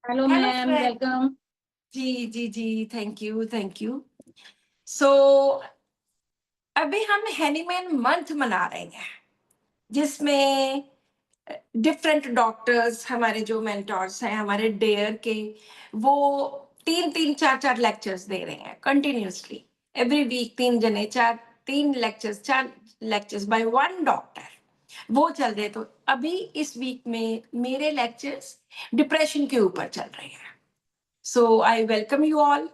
Hello hello ma'am, friend. Welcome. जी जी जी, thank you thank you. So अभी हम हैनीमैन मंथ मना रहे हैं, जिसमें डिफरेंट डॉक्टर्स, हमारे जो मेंटोर्स हैं, हमारे डेयर के, वो तीन तीन चार चार लेक्चर्स दे रहे हैं कंटिन्यूअसली। एवरी वीक तीन जने, चार लेक्चर्स बाय वन डॉक्टर, वो चल रहे। तो अभी इस वीक में मेरे लेक्चर्स डिप्रेशन के ऊपर चल रहे हैं। So I welcome you all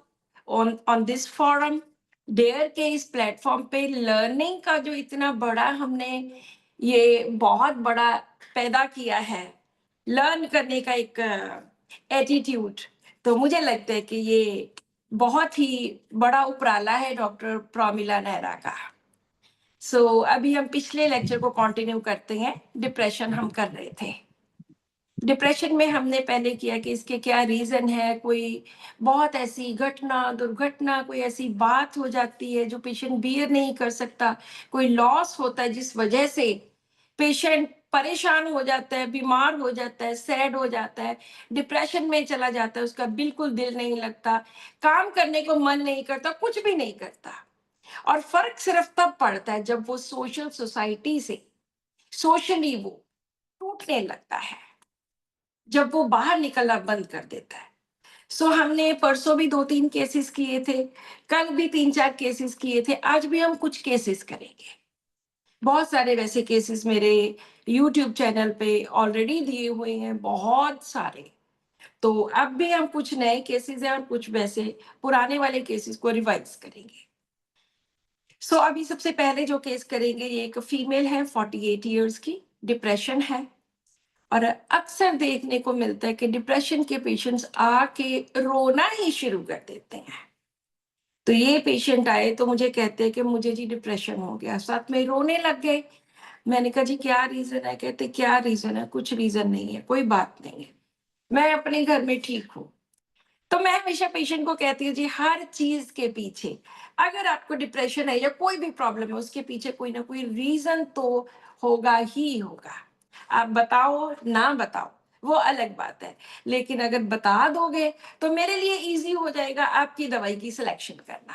on this forum. डेयर के इस प्लेटफॉर्म पे लर्निंग का जो इतना बड़ा हमने ये बहुत बड़ा पैदा किया है, लर्न करने का एक एटीट्यूड, तो मुझे लगता है कि ये बहुत ही बड़ा उपराला है डॉक्टर प्रमिला नेहरा का। अभी हम पिछले लेक्चर को कंटिन्यू करते हैं। डिप्रेशन हम कर रहे थे। डिप्रेशन में हमने पहले किया कि इसके क्या रीजन है, कोई बहुत ऐसी घटना, दुर्घटना, कोई ऐसी बात हो जाती है जो पेशेंट बियर नहीं कर सकता, कोई लॉस होता है जिस वजह से पेशेंट परेशान हो जाता है, बीमार हो जाता है, सैड हो जाता है, डिप्रेशन में चला जाता है, उसका बिल्कुल दिल नहीं लगता, काम करने को मन नहीं करता, कुछ भी नहीं करता। और फर्क सिर्फ तब पड़ता है जब वो सोशल सोसाइटी से, सोशली वो टूटने लगता है, जब वो बाहर निकलना बंद कर देता है। हमने परसों भी 2-3 केसेस किए थे, कल भी 3-4 केसेस किए थे, आज भी हम कुछ केसेस करेंगे। बहुत सारे वैसे केसेस मेरे यूट्यूब चैनल पे ऑलरेडी दिए हुए हैं, बहुत सारे। तो अब भी हम कुछ नए केसेस हैं और कुछ वैसे पुराने वाले केसेस को रिवाइज करेंगे। अभी सबसे पहले जो केस करेंगे, ये एक फीमेल है, 48 इयर्स की, डिप्रेशन है। और अक्सर देखने को मिलता है कि डिप्रेशन के पेशेंट्स आके रोना ही शुरू कर देते हैं। तो ये पेशेंट आए तो मुझे कहते हैं कि मुझे जी डिप्रेशन हो गया, साथ में रोने लग गए। मैंने कहा जी क्या रीजन है? कहते क्या रीजन है, कुछ रीजन नहीं है, कोई बात नहीं है, मैं अपने घर में ठीक हूँ। तो मैं हमेशा पेशेंट को कहती हूँ जी, हर चीज के पीछे, अगर आपको डिप्रेशन है या कोई भी प्रॉब्लम है, उसके पीछे कोई ना कोई रीजन तो होगा ही होगा। आप बताओ ना बताओ वो अलग बात है, लेकिन अगर बता दोगे तो मेरे लिए इजी हो जाएगा आपकी दवाई की सिलेक्शन करना।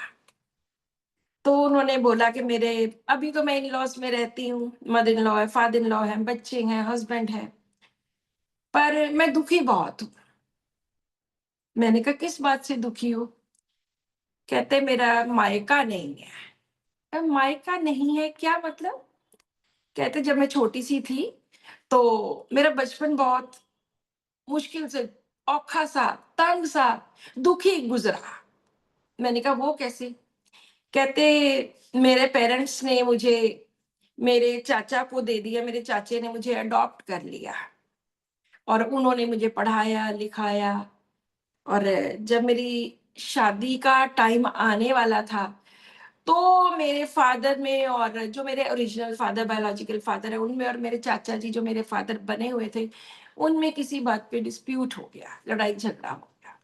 तो उन्होंने बोला कि मेरे, अभी तो मैं इन लॉज में रहती हूँ, मदर इन लॉ है, फादर इन लॉ है, बच्चे हैं, हस्बैंड है, पर मैं दुखी बहुत हूँ। मैंने कहा किस बात से दुखी हो? कहते मेरा मायका नहीं है। मायका नहीं है क्या मतलब? कहते जब मैं छोटी सी थी तो मेरा बचपन बहुत मुश्किल से, औखा सा, तंग सा, दुखी गुजरा। मैंने कहा वो कैसे? कहते मेरे पेरेंट्स ने मुझे मेरे चाचा को दे दिया, मेरे चाचे ने मुझे अडॉप्ट कर लिया और उन्होंने मुझे पढ़ाया लिखाया। और जब मेरी शादी का टाइम आने वाला था, तो मेरे फादर में और जो मेरे ओरिजिनल फादर, बायोलॉजिकल फादर है, उनमें और मेरे चाचा जी जो मेरे फादर बने हुए थे, उनमें किसी बात पे डिस्प्यूट हो गया, लड़ाई झगड़ा हो गया।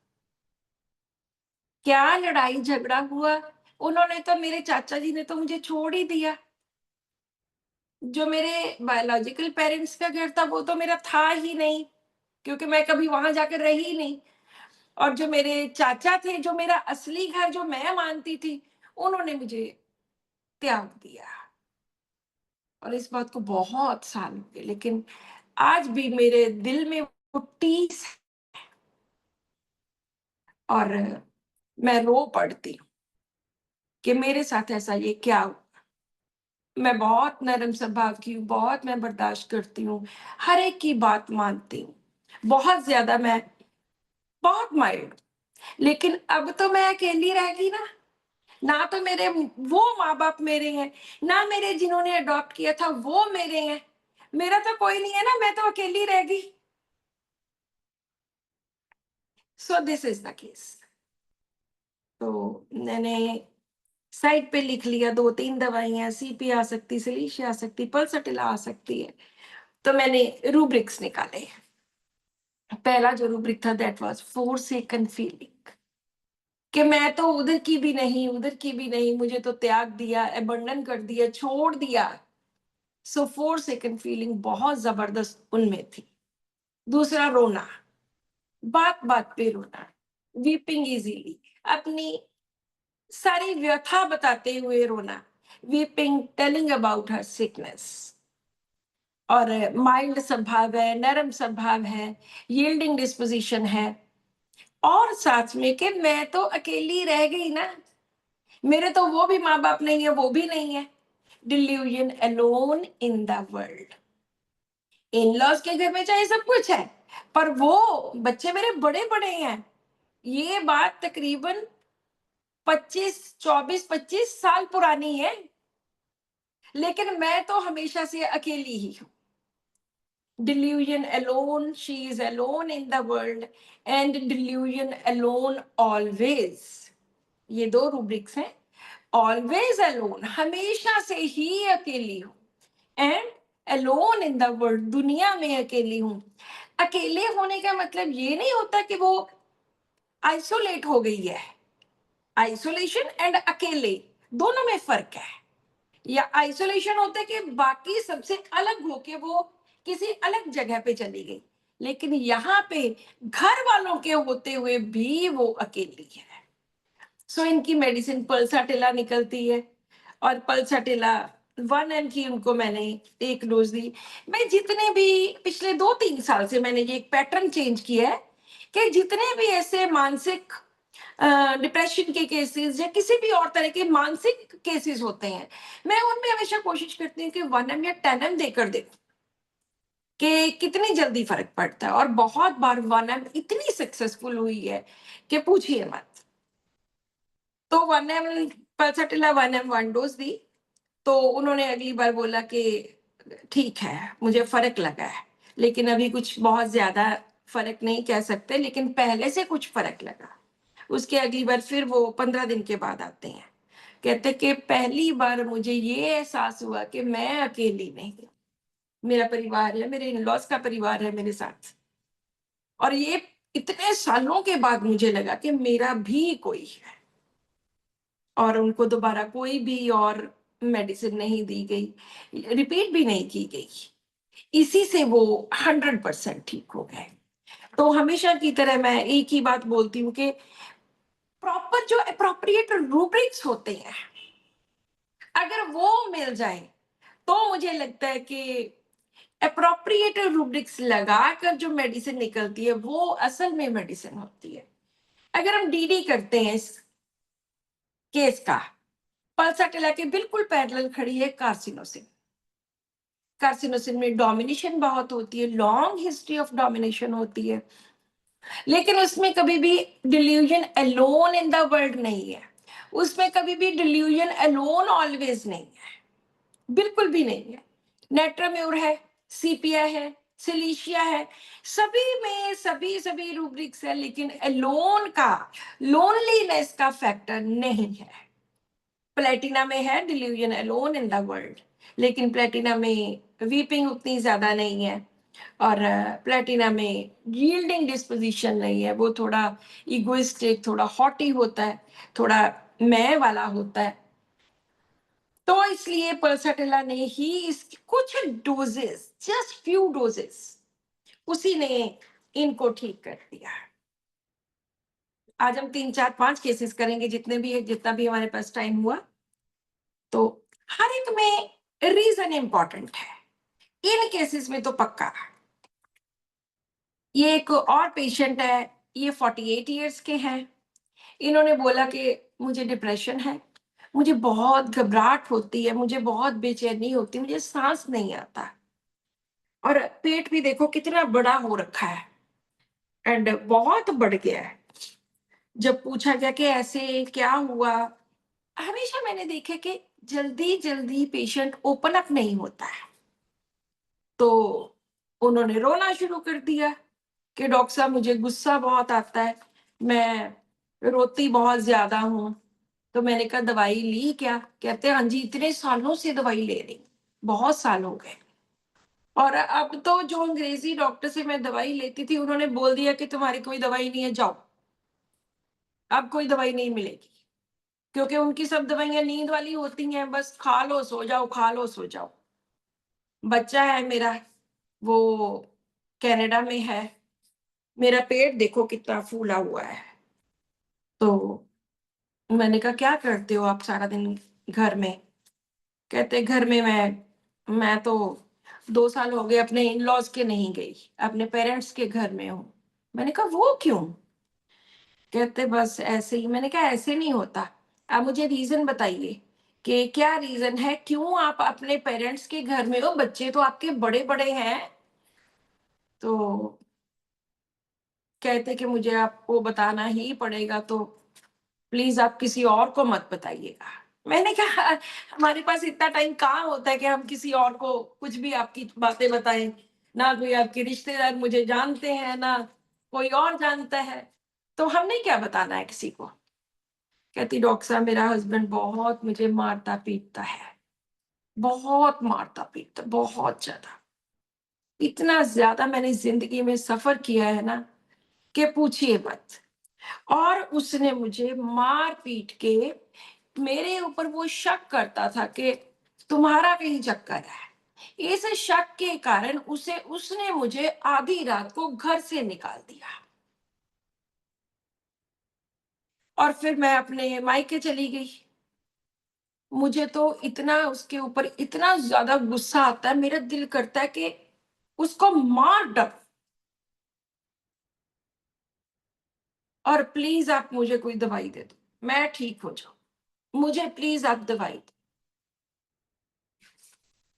क्या लड़ाई झगड़ा हुआ? उन्होंने तो, मेरे चाचा जी ने तो मुझे छोड़ ही दिया। जो मेरे बायोलॉजिकल पेरेंट्स का घर था वो तो मेरा था ही नहीं, क्योंकि मैं कभी वहां जाकर रही ही नहीं। और जो मेरे चाचा थे, जो मेरा असली घर जो मैं मानती थी, उन्होंने मुझे त्याग दिया। और इस बात को बहुत साल हो गए, लेकिन आज भी मेरे दिल में वो टीस है और मैं रो पड़ती हूँ कि मेरे साथ ऐसा ये क्या हुआ। मैं बहुत नरम स्वभाव की हूँ, बहुत मैं बर्दाश्त करती हूँ, हर एक की बात मानती हूँ, बहुत ज्यादा मैं, बहुत माइल्ड। लेकिन अब तो मैं अकेली रह गई ना। ना तो मेरे वो माँ बाप मेरे हैं, ना मेरे जिन्होंने अडॉप्ट किया था वो मेरे हैं, मेरा तो कोई नहीं है ना, मैं तो अकेली रह गई। This is the case. तो मैंने साइड पे लिख लिया, 2-3 दवाइयाँ, सीपी आ सकती, सिलीशिया आ सकती, पल्सटिला आ सकती है। तो मैंने रूब्रिक्स निकाले। पहला जो रूब्रिक था दैट वाज फोरसेकन फीलिंग, कि मैं तो उधर की भी नहीं, उधर की भी नहीं, मुझे तो त्याग दिया, अबंडन कर दिया, छोड़ दिया। फोरसेकन फीलिंग बहुत जबरदस्त उनमें थी। दूसरा रोना, बात बात पे रोना, वीपिंग इजीली, अपनी सारी व्यथा बताते हुए रोना, weeping telling about her sickness. और माइल्ड स्वभाव है, नरम स्वभाव है, यील्डिंग डिस्पोजिशन है, और साथ में कि मैं तो अकेली रह गई ना, मेरे तो वो भी माँ बाप नहीं है, वो भी नहीं है। Delusion alone in the world. In laws के घर में चाहे सब कुछ है, पर वो बच्चे मेरे बड़े बड़े हैं। ये बात तकरीबन 24 साल पुरानी है, लेकिन मैं तो हमेशा से अकेली ही हूँ। Delusion alone, she is alone in the world, and delusion alone always. ये दो रूब्रिक्स हैं। Always alone, हमेशा से ही अकेली हूँ, and alone in the world, दुनिया में अकेली हूँ। अकेले होने का मतलब ये नहीं होता कि वो आइसोलेट हो गई है। आइसोलेशन एंड अकेले दोनों में फर्क है। या आइसोलेशन होता है कि बाकी सबसे अलग होके वो किसी अलग जगह पे चली गई, लेकिन यहाँ पे घर वालों के होते हुए भी वो अकेली है। सो इनकी मेडिसिन पल्साटिला निकलती है, और पल्साटिला 1 mg की उनको मैंने एक डोज दी। मैं जितने भी पिछले 2-3 साल से मैंने ये एक पैटर्न चेंज किया है कि जितने भी ऐसे मानसिक डिप्रेशन के केसेस या किसी भी और तरह के मानसिक केसेस होते हैं, मैं उनमें हमेशा कोशिश करती हूँ कि 1 mg या 10 mg देकर देखूं कि कितनी जल्दी फर्क पड़ता है। और बहुत बार 1 mg इतनी सक्सेसफुल हुई है कि पूछिए मत। तो 1 mg पल्साटिला 1 mg 1 डोज दी। तो उन्होंने अगली बार बोला कि ठीक है, मुझे फर्क लगा है, लेकिन अभी कुछ बहुत ज्यादा फर्क नहीं कह सकते, लेकिन पहले से कुछ फर्क लगा। उसके अगली बार फिर वो 15 दिन के बाद आते हैं, कहते कि पहली बार मुझे ये एहसास हुआ कि मैं अकेली नहीं हूँ, मेरा परिवार है, मेरे इन-लॉज का परिवार है मेरे साथ। और ये इतने सालों के बाद मुझे लगा कि मेरा भी कोई है। और उनको दोबारा कोई भी और मेडिसिन नहीं दी गई, रिपीट भी नहीं की गई। इसी से वो 100% ठीक हो गए। तो हमेशा की तरह मैं एक ही बात बोलती हूँ कि प्रॉपर जो एप्रोप्रिएट रूब्रिक्स होते हैं, अगर वो मिल जाए, तो मुझे लगता है कि एप्रोप्रिएट रूब्रिक्स लगाकर जो मेडिसिन निकलती है वो असल में मेडिसिन होती है। अगर हम डीडी करते हैं इस केस का, पल्साटिला के बिल्कुल पैरेलल खड़ी है कार्सिनोसिन। कार्सिनोसिन में डोमिनेशन बहुत होती है, लॉन्ग हिस्ट्री ऑफ डोमिनेशन होती है, लेकिन उसमें कभी भी delusion alone in the world नहीं है। उसमें कभी भी डिल्यूजन अलोन ऑलवेज नहीं है, बिल्कुल भी नहीं है। नेट्राम्योर है, सीपिया है, सिलीशिया है, सभी में सभी सभी रूब्रिक्स है, लेकिन अलोन का, लोनलीनेस का फैक्टर नहीं है। प्लेटिना में है delusion alone in the world, लेकिन प्लेटिना में वीपिंग उतनी ज्यादा नहीं है, और प्लेटिना में यील्डिंग डिस्पोजिशन नहीं है, वो थोड़ा इगोइस्टिक, थोड़ा हॉटी होता है, थोड़ा मैं वाला होता है। तो इसलिए पल्साटिला ने ही इस कुछ डोजेस, जस्ट फ्यू डोजेस, उसी ने इनको ठीक कर दिया। आज हम 3-4-5 केसेस करेंगे, जितने भी है, जितना भी हमारे पास टाइम हुआ। तो हर एक में रीजन इंपॉर्टेंट है, इन केसेस में तो पक्का। ये एक और पेशेंट है, ये 48 इयर्स के हैं। इन्होंने बोला कि मुझे डिप्रेशन है, मुझे बहुत घबराहट होती है, मुझे बहुत बेचैनी होती है, मुझे सांस नहीं आता, और पेट भी देखो कितना बड़ा हो रखा है, एंड बहुत बढ़ गया है। जब पूछा गया कि ऐसे क्या हुआ, हमेशा मैंने देखा कि जल्दी जल्दी पेशेंट ओपन अप नहीं होता है। तो उन्होंने रोना शुरू कर दिया कि डॉक्टर साहब मुझे गुस्सा बहुत आता है, मैं रोती बहुत ज्यादा हूँ। तो मैंने कहा दवाई ली क्या? कहते हैं हाँ जी, इतने सालों से दवाई ले रही, बहुत साल हो गए। और अब तो जो अंग्रेजी डॉक्टर से मैं दवाई लेती थी, उन्होंने बोल दिया कि तुम्हारी कोई दवाई नहीं है, जाओ, अब कोई दवाई नहीं मिलेगी। क्योंकि उनकी सब दवाइयां नींद वाली होती हैं, बस खा लो सो जाओ, खा लो सो जाओ। बच्चा है मेरा, वो कनाडा में है, मेरा पेट देखो कितना फूला हुआ है। तो मैंने कहा, क्या करते हो आप सारा दिन घर में? कहते, घर में मैं तो 2 साल हो गए अपने इन लॉज के नहीं गई, अपने पेरेंट्स के घर में हूँ। मैंने कहा, वो क्यों? कहते, बस ऐसे ही। मैंने कहा, ऐसे नहीं होता, आप मुझे रीजन बताइए कि क्या रीजन है, क्यों आप अपने पेरेंट्स के घर में हो? बच्चे तो आपके बड़े बड़े हैं। तो कहते कि मुझे आपको बताना ही पड़ेगा, तो प्लीज आप किसी और को मत बताइएगा। मैंने कहा, हमारे पास इतना टाइम कहाँ होता है कि हम किसी और को कुछ भी आपकी बातें बताएं। ना कोई आपके रिश्तेदार मुझे जानते हैं, ना कोई और जानता है, तो हमने क्या बताना है किसी को? कहती, डॉक्टर साहब, मेरा हस्बैंड बहुत मुझे मारता पीटता है, बहुत मारता पीटता, बहुत ज्यादा। इतना ज्यादा मैंने जिंदगी में सफर किया है ना कि पूछिए मत। और उसने मुझे मार पीट के मेरे ऊपर वो शक करता था कि तुम्हारा कहीं चक्कर है। इस शक के कारण उसने मुझे आधी रात को घर से निकाल दिया, और फिर मैं अपने मायके चली गई। मुझे तो इतना उसके ऊपर इतना ज्यादा गुस्सा आता है, मेरा दिल करता है कि उसको मार डालो। और प्लीज आप मुझे कोई दवाई दे दो, मैं ठीक हो जाऊं, मुझे प्लीज आप दवाई दो।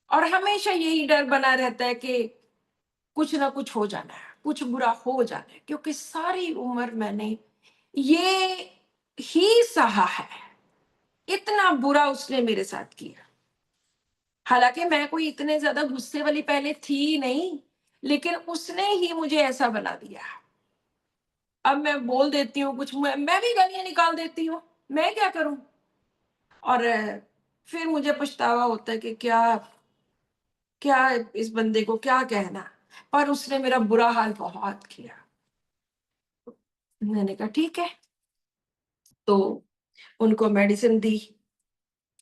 और हमेशा यही डर बना रहता है कि कुछ ना कुछ हो जाना है, कुछ बुरा हो जाना है, क्योंकि सारी उम्र मैंने ये ही सहा है। इतना बुरा उसने मेरे साथ किया। हालांकि मैं कोई इतने ज्यादा गुस्से वाली पहले थी ही नहीं, लेकिन उसने ही मुझे ऐसा बना दिया। अब मैं बोल देती हूँ कुछ, मैं भी गालियां निकाल देती हूँ, मैं क्या करूं? और फिर मुझे पछतावा होता है कि क्या क्या इस बंदे को क्या कहना। पर उसने मेरा बुरा हाल बहुत किया। मैंने कहा, ठीक है। तो उनको मेडिसिन दी,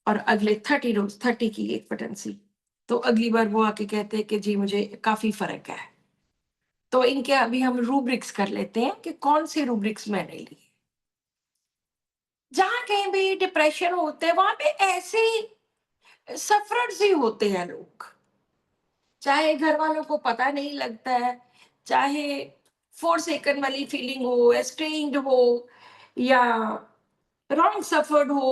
और अगले 30 रोज 30 की एक पोटेंसी। तो अगली बार वो आके कहते हैं कि जी मुझे काफी फर्क है। तो इनके अभी हम रूब्रिक्स कर लेते हैं कि कौन से रूब्रिक्स मैंने लिए। जहां कहीं भी डिप्रेशन होते हैं, वहां पे ऐसे सफरर्स ही होते हैं लोग। चाहे घर वालों को पता नहीं लगता है, चाहे फोरसेकन वाली फीलिंग हो, एस्ट्रेंज्ड हो, या रॉन्ग सफर्ड हो,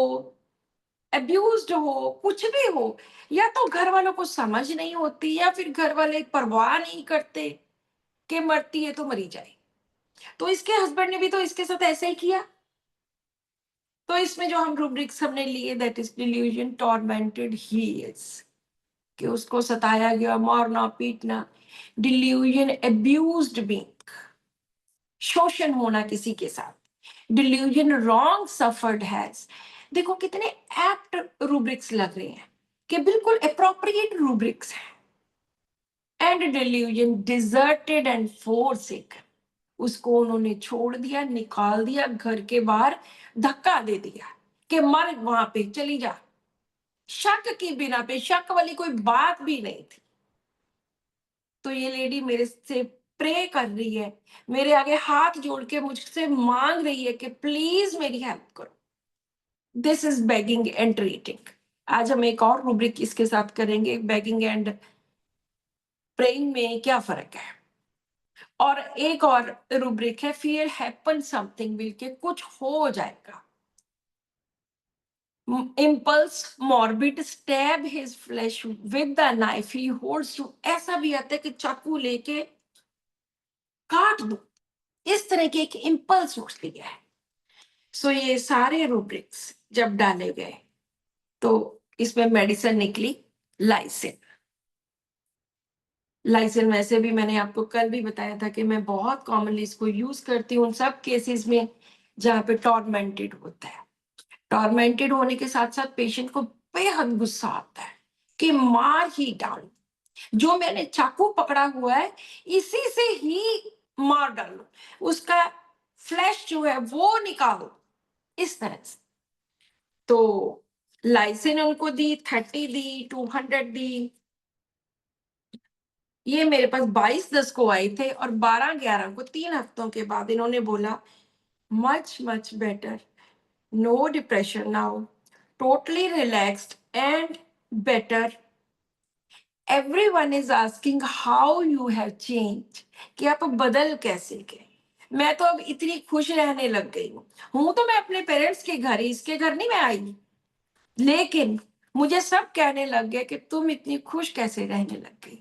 अब्यूज्ड हो, कुछ भी हो, या तो घर वालों को समझ नहीं होती, या फिर घर वाले परवाह नहीं करते कि मरती है तो मरी जाए। तो इसके हस्बैंड ने भी तो इसके साथ ऐसे ही किया। तो इसमें जो हम रूब्रिक्स हमने लिए, that is delusion tormented he is, कि उसको सताया गया, मारना पीटना। डिल्यूजन अब्यूज्ड बीइंग, शोषण होना किसी के साथ। Delusion wrong suffered has. देखो कितने एप्ट रूब्रिक्स लग रहे हैं, कि बिल्कुल अप्रोप्रिएट रूब्रिक्स हैं। एंड डिल्यूजन डिजर्टेड एंड फोरसिक, उसको उन्होंने छोड़ दिया, निकाल दिया घर के बाहर, धक्का दे दिया कि मर वहां पे चली जा। शक की बिना पे, शक वाली कोई बात भी नहीं थी। तो ये लेडी मेरे से प्रे कर रही है, मेरे आगे हाथ जोड़ के मुझसे मांग रही है कि प्लीज मेरी हेल्प करो। This is begging and treating. आज हम एक और रूब्रिक इसके साथ करेंगे, बेगिंग एंड प्रेइंग में क्या फर्क है। और एक और रूब्रिक है, फियर हैपन समथिंग विल, के कुछ हो जाएगा। Impulse morbid, stab his flash with the knife he holds to. ऐसा भी आता है कि चाकू लेके काट दो, इस तरह के एक इम्पल्स उठ लिया है। सो ये सारे रूब्रिक्स जब डाले गए, तो इसमें मेडिसिन निकली लाइसिन। लाइसिन वैसे भी मैंने आपको कल भी बताया था कि मैं बहुत कॉमनली इसको यूज करती हूँ उन सब केसेस में जहाँ पे टॉर्मेंटेड होता है। टॉर्मेंटेड होने के साथ साथ पेशेंट को बेहद गुस्सा आता है कि मार ही डालो, जो मैंने चाकू पकड़ा हुआ है इसी से ही मार डालो, उसका फ्लैश जो है वो निकालो, इस तरह से। तो लाइसिन उनको दी, 30 दी, 200 दी। ये मेरे पास 22-10 को आए थे और 12-11 को 3 हफ्तों के बाद इन्होंने बोला much much better, no depression now, totally relaxed and better. Everyone is asking how you have change, कि आप बदल कैसे गए। मैं तो अब इतनी खुश रहने लग गई हूँ तो मैं अपने पेरेंट्स के घर ही, इसके घर नहीं मैं आई, लेकिन मुझे सब कहने लग गए कि तुम इतनी खुश कैसे रहने लग गई।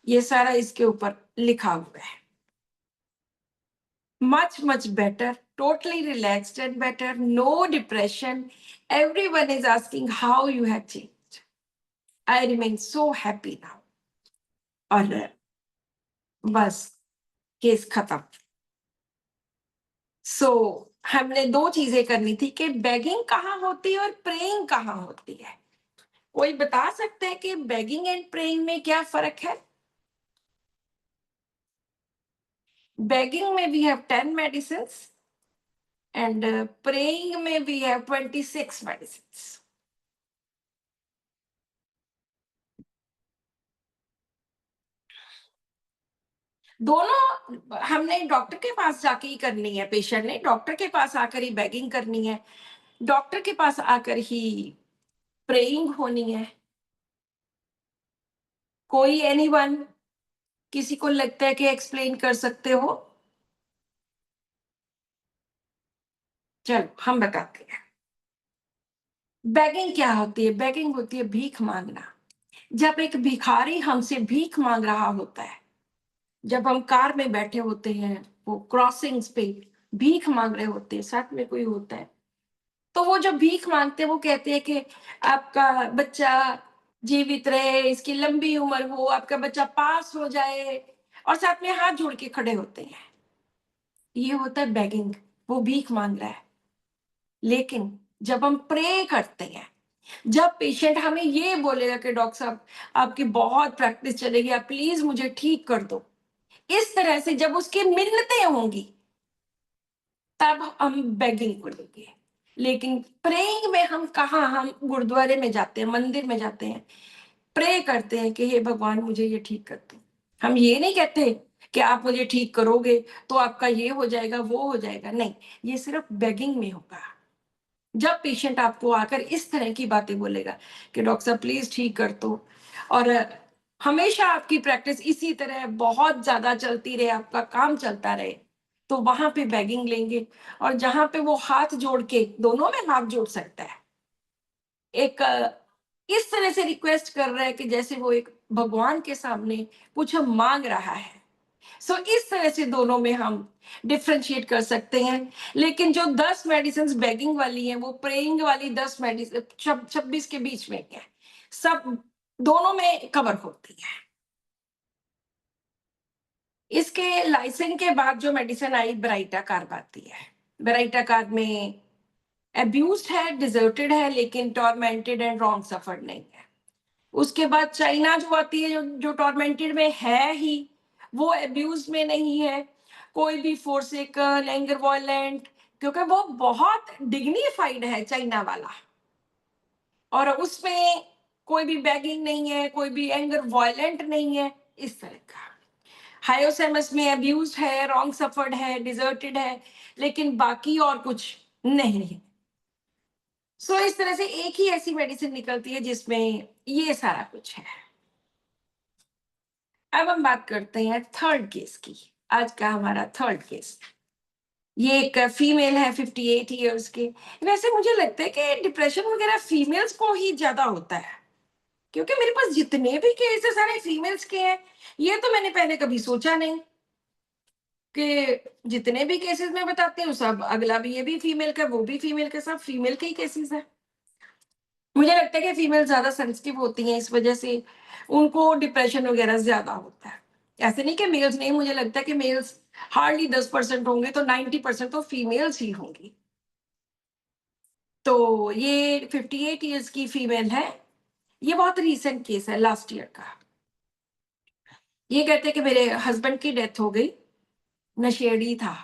ये सारा इसके ऊपर लिखा हुआ है। Much, much better, totally relaxed and better, no depression. Everyone is asking how you have changed. I remain so happy now. और बस केस खत्म। सो हमने दो चीजें करनी थी कि बेगिंग कहाँ होती है और प्रेइंग कहाँ होती है। कोई बता सकता है कि बेगिंग एंड प्रेइंग में क्या फर्क है? बेगिंग में we have 10 medicines and praying में वी हैव 26 मेडिसिन्स। दोनों हमने डॉक्टर के पास जाके ही करनी है, पेशेंट ने डॉक्टर के पास आकर ही बेगिंग करनी है, डॉक्टर के पास आकर ही प्रेइंग होनी है। कोई एनीवन, किसी को लगता है कि एक्सप्लेन कर सकते हो? चलो हम बताते हैं। बेगिंग क्या होती है? बेगिंग होती है भीख मांगना। जब एक भिखारी हमसे भीख मांग रहा होता है, जब हम कार में बैठे होते हैं, वो क्रॉसिंग्स पे भीख मांग रहे होते हैं, साथ में कोई होता है, तो वो जो भीख मांगते हैं वो कहते हैं कि आपका बच्चा जीवित रहे, इसकी लंबी उम्र हो, आपका बच्चा पास हो जाए, और साथ में हाथ जोड़ के खड़े होते हैं। ये होता है बेगिंग, वो भीख मांग रहा है। लेकिन जब हम प्रे करते हैं, जब पेशेंट हमें ये बोलेगा कि डॉक्टर साहब आपकी बहुत प्रैक्टिस चलेगी, आप प्लीज मुझे ठीक कर दो, इस तरह से जब उसकी मिन्नतें होंगी, तब हम बेगिंग को लेंगे। लेकिन प्रेइंग में हम कहाँ, हम गुरुद्वारे में जाते हैं, मंदिर में जाते हैं, प्रे करते हैं कि हे भगवान मुझे ये ठीक कर दो। हम ये नहीं कहते कि आप मुझे ठीक करोगे तो आपका ये हो जाएगा, वो हो जाएगा, नहीं, ये सिर्फ बेगिंग में होगा। जब पेशेंट आपको आकर इस तरह की बातें बोलेगा कि डॉक्टर साहब प्लीज ठीक कर दो, और हमेशा आपकी प्रैक्टिस इसी तरह बहुत ज्यादा चलती रहे, आपका काम चलता रहे, तो वहां पे बेगिंग लेंगे। और जहां पे वो हाथ जोड़ के, दोनों में हाथ जोड़ सकता है, एक इस तरह से रिक्वेस्ट कर रहा है कि जैसे वो एक भगवान के सामने कुछ मांग रहा है। सो इस तरह से दोनों में हम डिफरेंशिएट कर सकते हैं। लेकिन जो 10 मेडिसिन बेगिंग वाली हैं, वो प्रेइंग वाली 10 मेडिसिन 26 के बीच में है, सब दोनों में कवर होती है। इसके लाइसिन के बाद जो मेडिसिन आई, ब्राइटा कार्ब आती है। ब्राइटा कार्ब में अब्यूज्ड है, डिजर्टेड है, लेकिन टॉर्मेंटेड एंड रॉन्ग सफर्ड नहीं है। उसके बाद चाइना जो आती है, जो टॉर्मेंटेड में है ही, वो अब्यूज में नहीं है, कोई भी फोर्सेकन, एंगर वॉयलेंट, क्योंकि वो बहुत डिग्निफाइड है चाइना वाला, और उसमें कोई भी बैगिंग नहीं है, कोई भी एंगर वॉयलेंट नहीं है, इस तरह का। हायोसेमस में अब्यूज है, रॉन्ग सफर्ड है, डिजर्टेड है, लेकिन बाकी और कुछ नहीं है। सो इस तरह से एक ही ऐसी मेडिसिन निकलती है जिसमें ये सारा कुछ है। अब हम बात करते हैं थर्ड केस की। आज का हमारा थर्ड केस, ये एक फीमेल है 58 इयर्स के। वैसे मुझे लगता है कि डिप्रेशन वगैरह फीमेल्स को ही ज्यादा होता है, क्योंकि मेरे पास जितने भी केसेस सारे फीमेल्स के हैं। ये तो मैंने पहले कभी सोचा नहीं कि जितने भी केसेस मैं बताती हूँ सब, अगला भी, ये भी फीमेल का, वो भी फीमेल का, सब फीमेल के ही केसेस है। मुझे लगता है कि फीमेल ज्यादा सेंसिटिव होती हैं, इस वजह से उनको डिप्रेशन वगैरह ज्यादा होता है। ऐसे नहीं कि मेल्स नहीं, मुझे लगता है कि मेल्स हार्डली 10% होंगे, तो 90% तो फीमेल्स ही होंगी। तो ये 58 ईयर्स की फीमेल है। ये बहुत रीसेंट केस है, लास्ट ईयर का। ये कहते हैं कि मेरे हस्बैंड की डेथ हो गई, नशेड़ी था,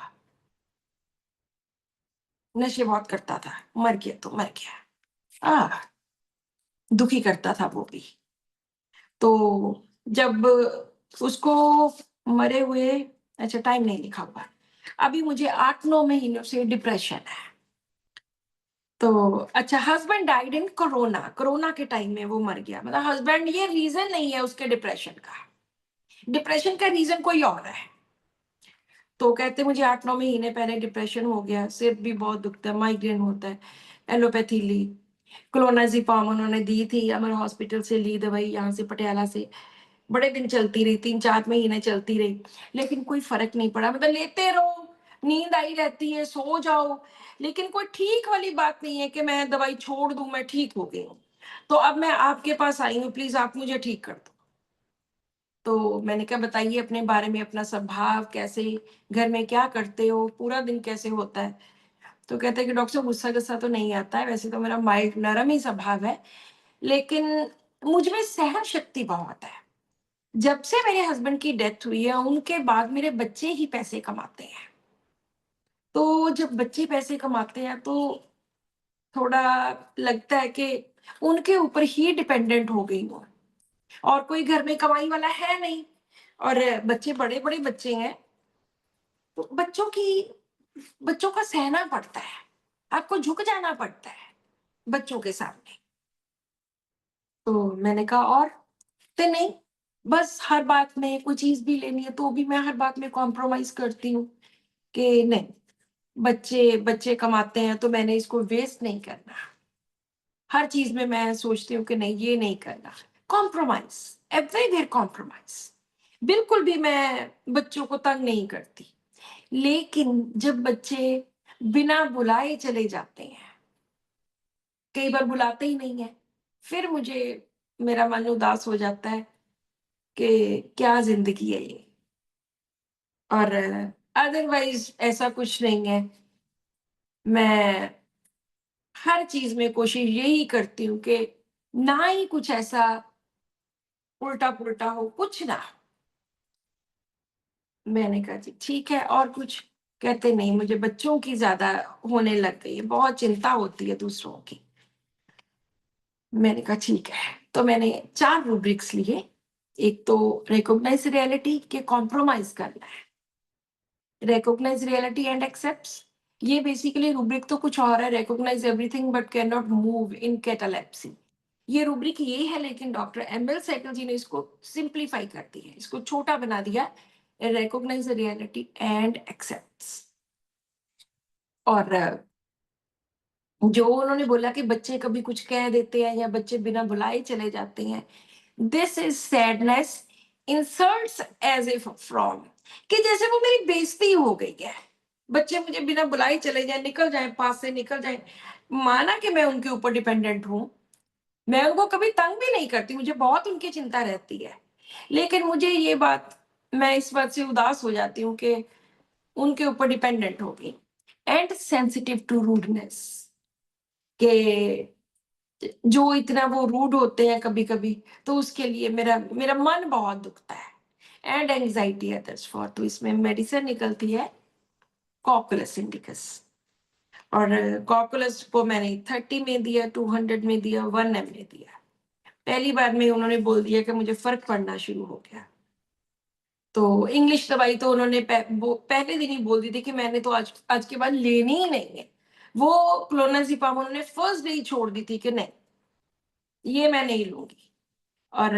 नशे बहुत करता था, मर गया तो मर गया। दुखी करता था वो भी। तो जब उसको मरे हुए, अच्छा टाइम नहीं लिखा हुआ है। अभी मुझे 8-9 महीनों से डिप्रेशन है। तो अच्छा, husband died in corona, corona के टाइम में वो मर गया। मतलब हस्बैंड ये रीज़न नहीं है उसके डिप्रेशन का। डिप्रेशन का रीज़न कोई और है। तो कहते मुझे 8-9 महीने पहले डिप्रेशन हो गया, सिर भी बहुत दुखता है, माइग्रेन होता है, एलोपैथी ली, क्लोनाज़ेपाम उन्होंने दी थी, अमर हॉस्पिटल से ली दवाई, यहाँ से पटियाला से। बड़े दिन चलती रही, 3-4 महीने चलती रही, लेकिन कोई फ़र्क नहीं पड़ा। मतलब लेते रहो, नींद आई रहती है, सो जाओ, लेकिन कोई ठीक वाली बात नहीं है कि मैं दवाई छोड़ दूँ, मैं ठीक हो गई हूँ। तो अब मैं आपके पास आई हूँ, प्लीज़ आप मुझे ठीक कर दो। तो मैंने कहा बताइए अपने बारे में, अपना स्वभाव कैसे, घर में क्या करते हो, पूरा दिन कैसे होता है? तो कहते हैं कि डॉक्टर साहब गुस्सा-गुस्सा तो नहीं आता है, वैसे तो मेरा माइल्ड नरम ही स्वभाव है, लेकिन मुझ में सहन शक्ति बहुत है। जब से मेरे हस्बैंड की डेथ हुई है, उनके बाद मेरे बच्चे ही पैसे कमाते हैं। तो जब बच्चे पैसे कमाते हैं तो थोड़ा लगता है कि उनके ऊपर ही डिपेंडेंट हो गई हूँ, और कोई घर में कमाई वाला है नहीं, और बच्चे बड़े-बड़े बच्चे हैं, तो बच्चों का सहना पड़ता है, आपको झुक जाना पड़ता है बच्चों के सामने। तो मैंने कहा और? तो नहीं, बस हर बात में कोई चीज़ भी लेनी है तो भी मैं हर बात में कॉम्प्रोमाइज़ करती हूँ कि नहीं, बच्चे बच्चे कमाते हैं तो मैंने इसको वेस्ट नहीं करना। हर चीज़ में मैं सोचती हूँ कि नहीं, ये नहीं करना। Compromise, everywhere compromise. बिल्कुल भी मैं बच्चों को तंग नहीं करती। लेकिन जब बच्चे बिना बुलाए चले जाते हैं, कई बार बुलाते ही नहीं हैं, फिर मुझे मेरा मन उदास हो जाता है कि क्या ज़िंदगी है ये। और अदरवाइज़ ऐसा कुछ नहीं है। मैं हर चीज़ में कोशिश यही करती हूँ कि ना ही कुछ ऐसा उल्टा-पुल्टा हो, कुछ ना। मैंने कहा जी ठीक है, और कुछ? कहते नहीं, मुझे बच्चों की ज़्यादा होने लग गई है, बहुत चिंता होती है दूसरों की। मैंने कहा ठीक है, तो मैंने 4 रूब्रिक्स लिए। एक तो रिकॉग्नाइज़ रियलिटी कि कॉम्प्रोमाइज़ करना है, रिकॉग्नाइज़ रियलिटी एंड एक्सेप्ट्स, ये बेसिकली रूब्रिक तो कुछ और है, recognise everything but can not move in catalepsy. ये रूब्रिक ये है, लेकिन डॉक्टर एम.एल. सेकल जी ने इसको सिम्प्लीफाई कर दिया है, इसको छोटा बना दिया, रिकॉग्नाइज़ रियलिटी एंड एक्सेप्ट्स। और जो उन्होंने बोला कि बच्चे कभी कुछ कह देते हैं या बच्चे बिना बुलाए चले जाते हैं, this is sadness insults as if from, कि जैसे वो मेरी बेइज्जती हो गई है। बच्चे मुझे बिना बुलाए चले जाए, निकल जाए, पास से निकल जाए, माना कि मैं उनके ऊपर डिपेंडेंट हूँ, मैं उनको कभी तंग भी नहीं करती, मुझे बहुत उनकी चिंता रहती है, लेकिन मुझे ये बात, मैं इस बात से उदास हो जाती हूँ कि उनके ऊपर डिपेंडेंट हो गई। एंड सेंसिटिव टू रूडनेस, कि जो इतना वो रूड होते हैं कभी-कभी, तो उसके लिए मेरा मेरा मन बहुत दुखता है। एंड एंग्ज़ायटी अदर्स फॉर, तो इसमें मेडिसिन निकलती है कॉकुलस इंडिकस, और कॉकुलस को मैंने 30 में दिया, 200 में दिया, 1 एम में दिया। पहली बार में उन्होंने बोल दिया कि मुझे फ़र्क पड़ना शुरू हो गया। तो इंग्लिश दवाई तो उन्होंने वो पहले दिन ही बोल दी थी कि मैंने तो आज आज के बाद लेनी ही नहीं है। वो क्लोनाज़ेपाम उन्होंने फर्स्ट डे ही छोड़ दी थी कि नहीं, ये मैं नहीं लूँगी। और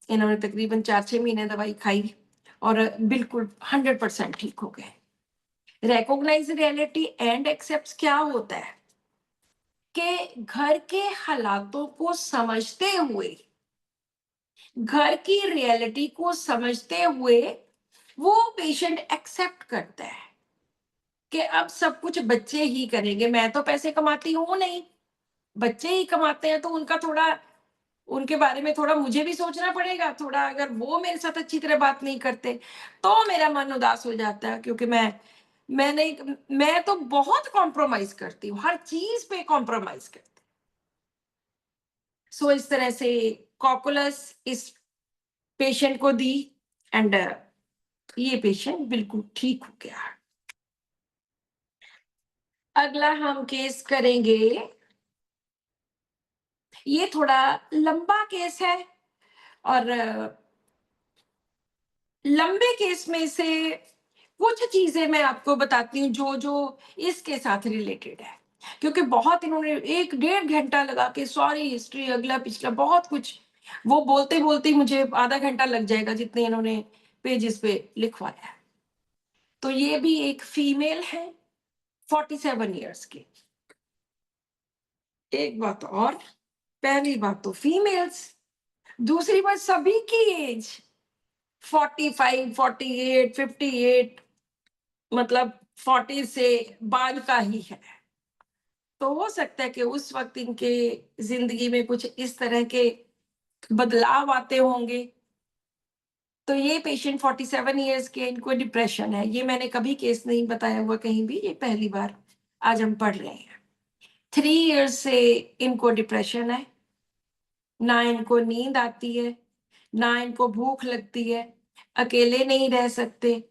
इन्होंने तकरीबन 4-6 महीने दवाई खाई और बिल्कुल 100% ठीक हो गए। रिकॉग्नाइज़ रियलिटी एंड एक्सेप्ट्स क्या होता है कि घर के हालातों को समझते हुए, घर की रियलिटी को समझते हुए, वो पेशेंट एक्सेप्ट करता है कि अब सब कुछ बच्चे ही करेंगे, मैं तो पैसे कमाती हूँ नहीं, बच्चे ही कमाते हैं, तो उनका थोड़ा, उनके बारे में थोड़ा मुझे भी सोचना पड़ेगा, थोड़ा अगर वो मेरे साथ अच्छी तरह बात नहीं करते, तो मेरा मन उदास हो जाता है, क्योंकि मैं नहीं, मैं तो बहुत कॉम्प्रोमाइज़ करती हूँ, हर चीज़ पे कॉम्प्रोमाइज़ करती हूँ। सो इस तरह से कॉकुलस इस पेशेंट को दी, एंड ये पेशेंट बिल्कुल ठीक हो गया। अगला हम केस करेंगे, ये थोड़ा लंबा केस है, और लंबे केस में से कुछ चीजें मैं आपको बताती हूँ जो जो इसके साथ रिलेटेड है, क्योंकि बहुत इन्होंने 1 डेढ़ घंटा लगा के सॉरी हिस्ट्री अगला पिछला बहुत कुछ, वो बोलते बोलते ही मुझे आधा घंटा लग जाएगा जितने इन्होंने पेजेस पे लिखवाया है। तो ये भी एक फीमेल है 47 ईयर्स की। एक बात और, पहली बात तो फीमेल्स, दूसरी बात सभी की एज 45 48 58, मतलब 40 से बाद का ही है। तो हो सकता है कि उस वक्त इनके जिंदगी में कुछ इस तरह के बदलाव आते होंगे। तो ये पेशेंट 47 इयर्स के, इनको डिप्रेशन है। ये मैंने कभी केस नहीं बताया हुआ कहीं भी, ये पहली बार आज हम पढ़ रहे हैं। 3 इयर्स से इनको डिप्रेशन है, ना इनको नींद आती है, ना इनको भूख लगती है, अकेले नहीं रह सकते।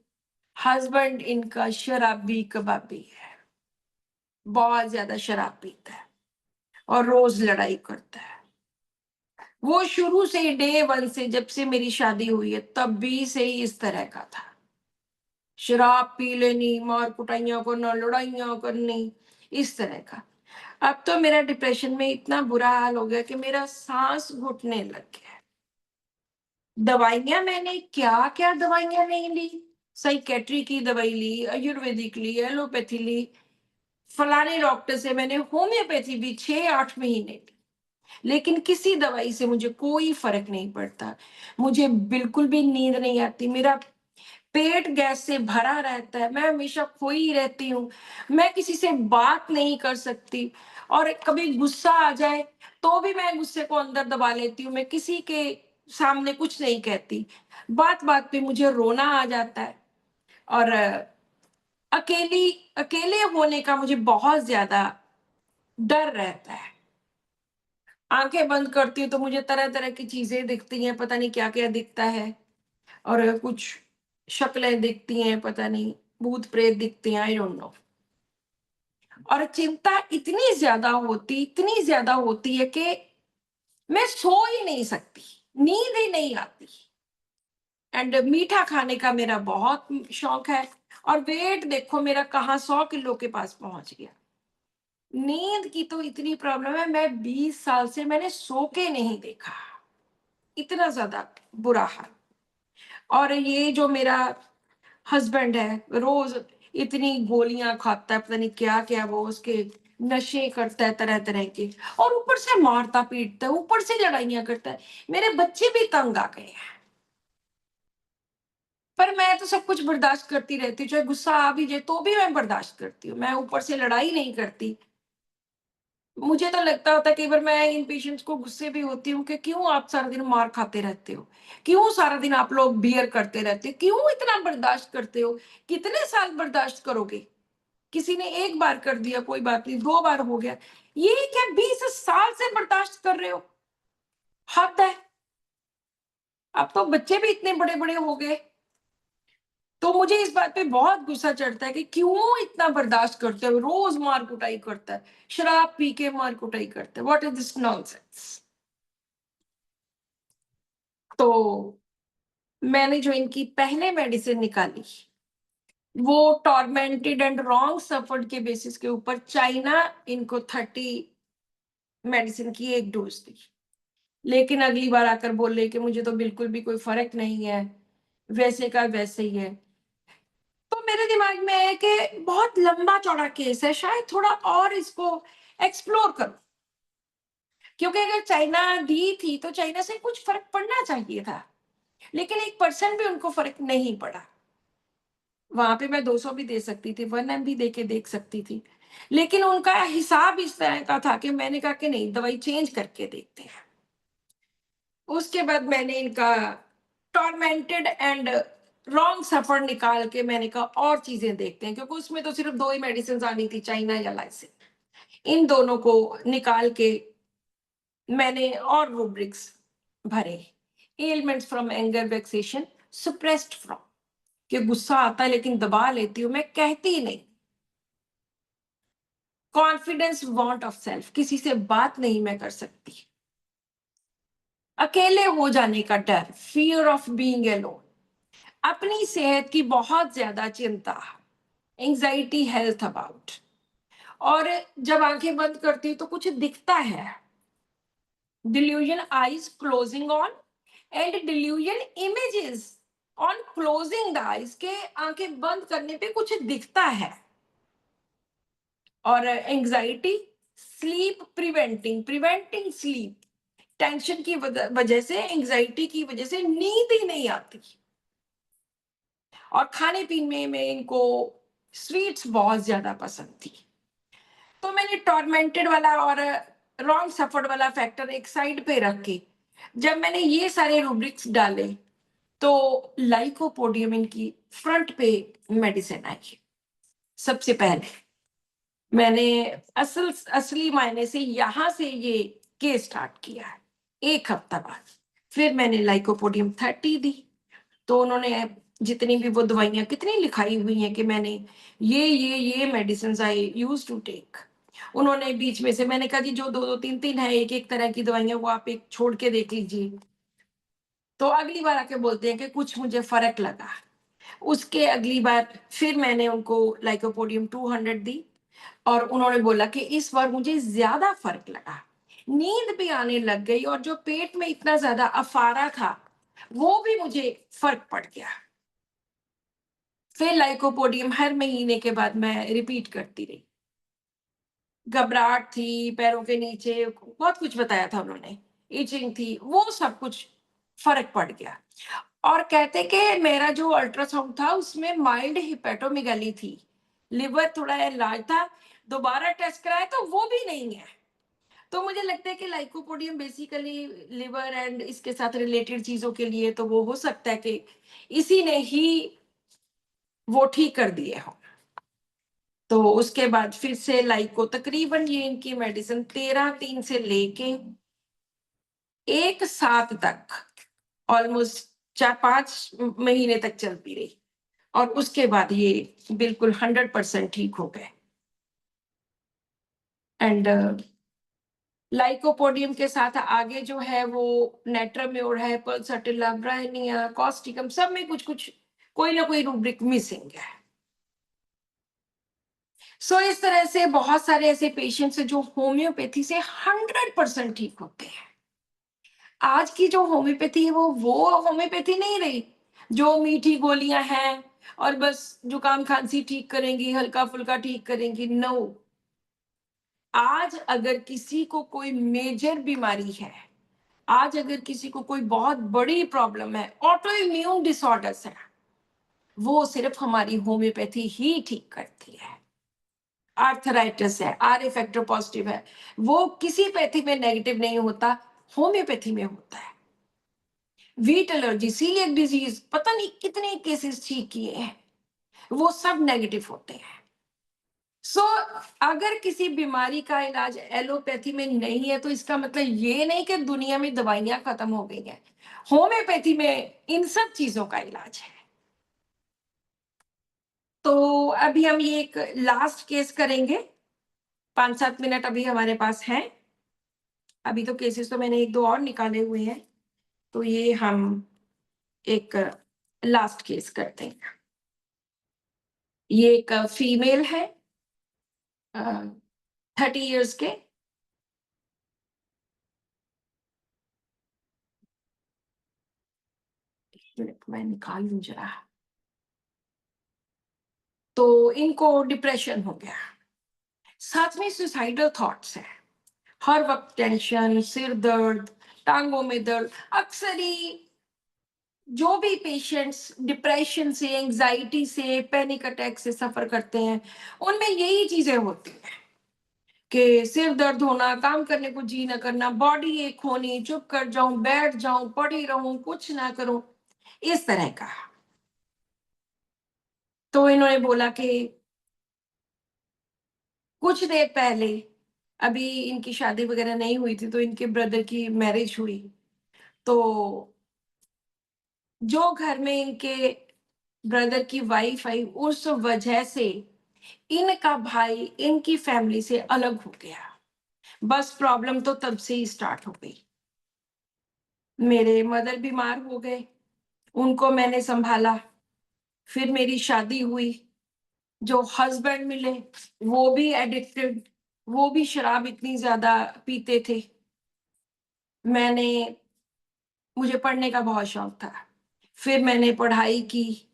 हस्बैंड इनका शराबी कबाबी है, बहुत ज्यादा शराब पीता है और रोज लड़ाई करता है। वो शुरू से डे 1 से, जब से मेरी शादी हुई है तब भी से ही इस तरह का था। शराब पी लेनी, मार कुटाइयां करना, लड़ाइयां करनी, इस तरह का। अब तो मेरा डिप्रेशन में इतना बुरा हाल हो गया कि मेरा सांस घुटने लग गया। दवाइयां मैंने क्या क्या दवाइयां नहीं ली, साइकेट्री की दवाई ली, आयुर्वेदिक ली, एलोपैथी ली, फलाने डॉक्टर से मैंने होम्योपैथी भी 6 8 महीने ली, लेकिन किसी दवाई से मुझे कोई फर्क नहीं पड़ता। मुझे बिल्कुल भी नींद नहीं आती, मेरा पेट गैस से भरा रहता है, मैं हमेशा खोई रहती हूँ, मैं किसी से बात नहीं कर सकती, और कभी गुस्सा आ जाए तो भी मैं गुस्से को अंदर दबा लेती हूँ, मैं किसी के सामने कुछ नहीं कहती। बात बात पे मुझे रोना आ जाता है, और अकेली अकेले होने का मुझे बहुत ज्यादा डर रहता है। आंखें बंद करती हूँ तो मुझे तरह तरह की चीजें दिखती हैं, पता नहीं क्या क्या दिखता है, और कुछ शक्लें दिखती हैं, पता नहीं भूत प्रेत दिखते हैं, आई डोंट नो। और चिंता इतनी ज्यादा होती है कि मैं सो ही नहीं सकती, नींद ही नहीं आती। एंड मीठा खाने का मेरा बहुत शौक है, और वेट देखो मेरा कहाँ 100 किलो के पास पहुंच गया। नींद की तो इतनी प्रॉब्लम है, मैं 20 साल से मैंने सो के नहीं देखा, इतना ज्यादा बुरा हाल। और ये जो मेरा हस्बैंड है, रोज इतनी गोलियां खाता है, पता नहीं क्या क्या वो उसके नशे करता है तरह तरह के, और ऊपर से मारता पीटता है, ऊपर से लड़ाइयां करता है। मेरे बच्चे भी तंग आ गए हैं, पर मैं तो सब कुछ बर्दाश्त करती रहती हूँ, चाहे गुस्सा आ भी जाए तो भी मैं बर्दाश्त करती हूँ, मैं ऊपर से लड़ाई नहीं करती। मुझे तो लगता होता है कई बार, मैं इन पेशेंट्स को गुस्से भी होती हूँ कि क्यों आप सारा दिन मार खाते रहते हो, क्यों सारा दिन आप लोग बियर करते रहते हो, क्यों इतना बर्दाश्त करते हो, कितने साल बर्दाश्त करोगे। किसी ने एक बार कर दिया कोई बात नहीं, 2 बार हो गया, ये क्या 20 साल से बर्दाश्त कर रहे हो, हद है। अब तो बच्चे भी इतने बड़े बड़े हो गए, तो मुझे इस बात पे बहुत गुस्सा चढ़ता है कि क्यों इतना बर्दाश्त करते हो, रोज मार कुटाई करता है, शराब पी के मार कुटाई करता है, व्हाट इज दिस नॉनसेंस। तो मैंने जो इनकी पहले मेडिसिन निकाली, वो टॉर्मेंटेड एंड रॉन्ग सफर्ड के बेसिस के ऊपर चाइना इनको 30 मेडिसिन की एक डोज दी, लेकिन अगली बार आकर बोले कि मुझे तो बिल्कुल भी कोई फर्क नहीं है, वैसे का वैसे ही है। तो मेरे दिमाग में है कि बहुत लंबा चौड़ा केस है, शायद थोड़ा और इसको एक्सप्लोर करो, क्योंकि अगर चाइना दी थी तो चाइना से कुछ फर्क पड़ना चाहिए था, लेकिन 1% भी उनको फर्क नहीं पड़ा। वहां पे मैं 200 भी दे सकती थी, 1 भी दे के देख सकती थी, लेकिन उनका हिसाब इस तरह का था कि मैंने कहा कि नहीं, दवाई चेंज करके देखते हैं। उसके बाद मैंने इनका टॉर्मेंटेड एंड रॉन्ग सफर निकाल के मैंने कहा और चीजें देखते हैं, क्योंकि उसमें तो सिर्फ 2 ही मेडिसिन आनी थी, चाइना या लाइसिन। इन दोनों को निकाल के मैंने और रूब्रिक्स भरे, elements from anger vexation, suppressed from, कि गुस्सा आता है लेकिन दबा लेती हूँ, मैं कहती ही नहीं, कॉन्फिडेंस, वांट ऑफ सेल्फ, किसी से बात नहीं मैं कर सकती, अकेले हो जाने का डर, फियर ऑफ बीइंग अलोन, अपनी सेहत की बहुत ज्यादा चिंता, एंजाइटी हेल्थ अबाउट। और जब आंखें बंद करती हूँ तो कुछ दिखता है, delusion eyes closing on and delusion images on closing the eyes, के आंखें बंद करने पे कुछ दिखता है। और anxiety, sleep preventing sleep, tension की वजह से, एंजाइटी की वजह से नींद ही नहीं आती। और खाने पीने में इनको स्वीट्स बहुत ज्यादा पसंद थी। तो मैंने टॉर्मेंटेड वाला और रॉन्ग सफर्ड वाला फैक्टर एक साइड पे रख के, जब मैंने ये सारे रूब्रिक्स डाले, तो लाइकोपोडियम इनकी फ्रंट पे मेडिसिन आई। सबसे पहले मैंने असली मायने से यहां से ये केस स्टार्ट किया है। एक हफ्ता बाद फिर मैंने लाइकोपोडियम 30 दी। तो उन्होंने जितनी भी वो दवाइयां कितनी लिखाई हुई हैं कि मैंने ये medicine I use to take, उन्होंने बीच में से, मैंने कहा जी जो दो दो तीन तीन है एक एक तरह की दवाइयां, वो आप एक छोड़ के देख लीजिए। तो अगली बार आके बोलते हैं कि कुछ मुझे फर्क लगा। उसके अगली बार फिर मैंने उनको लाइकोपोडियम 200 दी, और उन्होंने बोला कि इस बार मुझे ज्यादा फर्क लगा, नींद भी आने लग गई, और जो पेट में इतना ज्यादा अफारा था वो भी मुझे फर्क पड़ गया। फिर लाइकोपोडियम हर महीने के बाद मैं रिपीट करती रही। घबराहट थी पैरों के नीचे, बहुत कुछ बताया था उन्होंने, इचिंग थी, वो सब कुछ फर्क पड़ गया। और कहते कि मेरा जो अल्ट्रासाउंड था उसमें माइल्ड हिपेटोमेगाली थी, लिवर थोड़ा एनलार्ज था। दोबारा टेस्ट कराया तो वो भी नहीं है। तो मुझे लगता है कि लाइकोपोडियम बेसिकली लिवर एंड इसके साथ रिलेटेड चीजों के लिए, तो वो हो सकता है कि इसी ने ही वो ठीक कर दिए हो। तो उसके बाद फिर से लाइको तकरीबन ये इनकी मेडिसिन 13/3 से लेके 1/7 तक, ऑलमोस्ट 4-5 महीने तक चलती रही। और उसके बाद ये बिल्कुल 100% ठीक हो गए। एंड लाइकोपोडियम के साथ आगे जो है वो नेट्राम्योर है, पल्सटिला, ब्रायनिया, कॉस्टिकम, सब में कुछ कुछ कोई ना कोई रूब्रिक मिसिंग है। इस तरह से बहुत सारे ऐसे पेशेंट्स हैं जो होम्योपैथी से 100% ठीक होते हैं। आज की जो होम्योपैथी है वो होम्योपैथी नहीं रही, जो मीठी गोलियां हैं और बस जुकाम खांसी ठीक करेंगी, हल्का फुल्का ठीक करेंगी। नो, आज अगर किसी को कोई मेजर बीमारी है, आज अगर किसी को कोई बहुत बड़ी प्रॉब्लम है, ऑटो इम्यून डिसऑर्डर्स है, वो सिर्फ हमारी होम्योपैथी ही ठीक करती है। आर्थराइटिस है, आर फैक्टर पॉजिटिव है, वो किसी पैथी में नेगेटिव नहीं होता, होम्योपैथी में होता है। वीट एलर्जी, सीलियक डिजीज, पता नहीं कितने केसेस ठीक किए हैं, वो सब नेगेटिव होते हैं। अगर किसी बीमारी का इलाज एलोपैथी में नहीं है तो इसका मतलब ये नहीं कि दुनिया में दवाइयां खत्म हो गई हैं। होम्योपैथी में इन सब चीजों का इलाज है। तो अभी हम ये एक लास्ट केस करेंगे, 5-7 मिनट अभी हमारे पास है। अभी तो केसेस तो मैंने एक दो और निकाले हुए हैं, तो ये हम एक लास्ट केस करते हैं। ये एक फीमेल है, 30 इयर्स के। मैं निकाल लूं जरा। तो इनको डिप्रेशन हो गया, साथ में सुसाइडल थॉट्स है, हर वक्त टेंशन, सिर दर्द, टांगों में दर्द। अक्सर ही जो भी पेशेंट्स डिप्रेशन से, एंजाइटी से, पैनिक अटैक से सफर करते हैं, उनमें यही चीजें होती हैं कि सिर दर्द होना, काम करने को जी ना करना, बॉडी एक होनी, चुप कर जाऊं, बैठ जाऊं, पड़ी रहूं, कुछ ना करूं, इस तरह का। तो इन्होंने बोला कि कुछ देर पहले, अभी इनकी शादी वगैरह नहीं हुई थी, तो इनके ब्रदर की मैरिज हुई। तो जो घर में इनके ब्रदर की वाइफ आई, उस वजह से इनका भाई इनकी फैमिली से अलग हो गया। बस प्रॉब्लम तो तब से ही स्टार्ट हो गई। मेरे मदर बीमार हो गए, उनको मैंने संभाला। फिर मेरी शादी हुई, जो हस्बैंड मिले वो भी एडिक्टेड, वो भी शराब इतनी ज्यादा पीते थे। मैंने मुझे पढ़ने का बहुत शौक था, फिर मैंने पढ़ाई की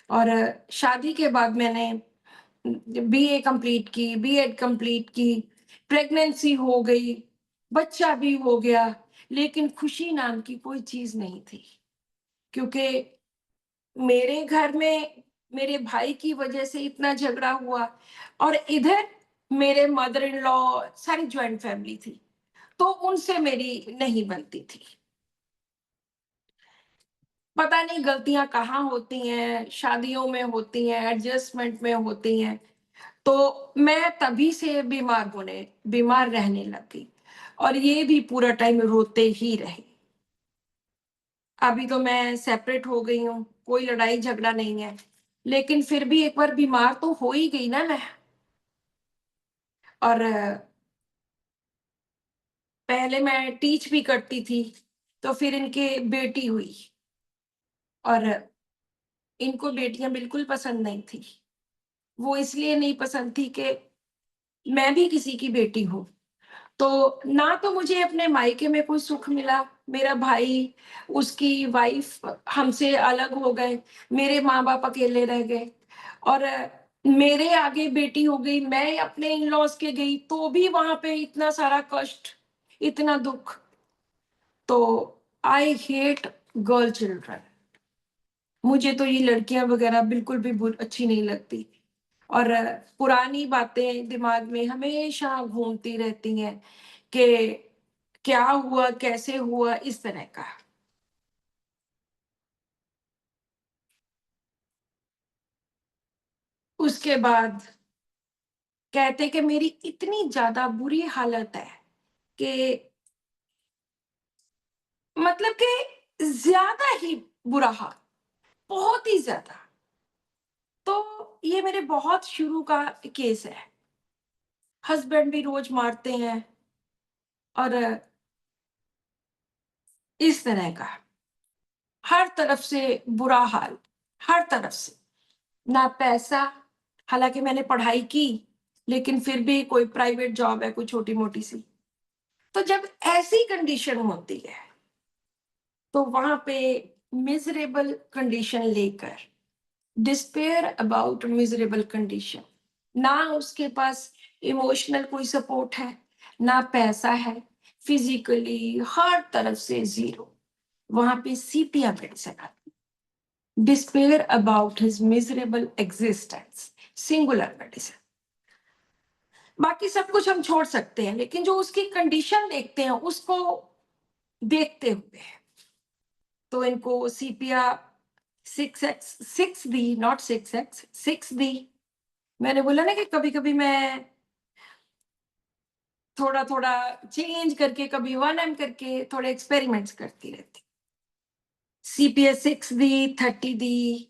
और शादी के बाद मैंने बीए कंप्लीट की, बीएड कंप्लीट की, प्रेगनेंसी हो गई, बच्चा भी हो गया, लेकिन खुशी नाम की कोई चीज नहीं थी, क्योंकि मेरे घर में मेरे भाई की वजह से इतना झगड़ा हुआ और इधर मेरे मदर इन लॉ, सारी ज्वाइंट फैमिली थी, तो उनसे मेरी नहीं बनती थी। पता नहीं गलतियां कहाँ होती हैं, शादियों में होती हैं, एडजस्टमेंट में होती हैं। तो मैं तभी से बीमार रहने लग गई और ये भी पूरा टाइम रोते ही रहे। अभी तो मैं सेपरेट हो गई हूँ, कोई लड़ाई झगड़ा नहीं है, लेकिन फिर भी एक बार बीमार तो हो ही गई ना मैं। और पहले मैं टीच भी करती थी, तो फिर इनके बेटी हुई और इनको बेटियां बिल्कुल पसंद नहीं थी। वो इसलिए नहीं पसंद थी कि मैं भी किसी की बेटी हूँ। तो ना तो मुझे अपने मायके में कोई सुख मिला, मेरा भाई, उसकी वाइफ हमसे अलग हो गए, मेरे माँ-बाप अकेले रह गए और मेरे आगे बेटी हो गई, मैं अपने इन-लॉज़ के गई, तो भी वहाँ पे इतना सारा कष्ट, इतना दुःख। तो आई हेट गर्ल चिल्ड्रन। मुझे तो ये लड़कियाँ वगैरह बिल्कुल भी अच्छी नहीं लगती और पुरानी बातें दिमाग में हमेशा घूमती रहती हैं कि क्या हुआ, कैसे हुआ, इस तरह का। उसके बाद कहते कि मेरी इतनी ज़्यादा बुरी हालत है कि मतलब कि ज़्यादा ही बुरा हाल, बहुत ही ज़्यादा। तो ये मेरे बहुत शुरू का केस है। हस्बैंड भी रोज़ मारते हैं और इस तरह का। हर तरफ से बुरा हाल, हर तरफ से। ना पैसा, हालाँकि मैंने पढ़ाई की, लेकिन फिर भी कोई प्राइवेट जॉब है, कोई छोटी-मोटी सी। तो जब ऐसी कंडीशन होती है, तो वहाँ पे मिज़रेबल कंडीशन लेकर, डिस्पेयर अबाउट मिज़रेबल कंडीशन, ना उसके पास इमोशनल कोई सपोर्ट है, ना पैसा है, फिज़िकली हर तरफ से ज़ीरो। वहाँ पे सीपिया मेडिसिन आती है। Despair about his miserable existence, singular medicine. बाकी सब कुछ हम छोड़ सकते हैं, लेकिन जो उसकी कंडीशन देखते हैं, उसको देखते हुए, तो इनको सीपिया 6x 6 दी, नॉट 6x 6 दी। मैंने बोला ना कि कभी-कभी मैं थोड़ा-थोड़ा चेंज करके, कभी 1M करके थोड़े एक्सपेरिमेंट्स करती रहती। सीपीए 6 दी, 30 दी,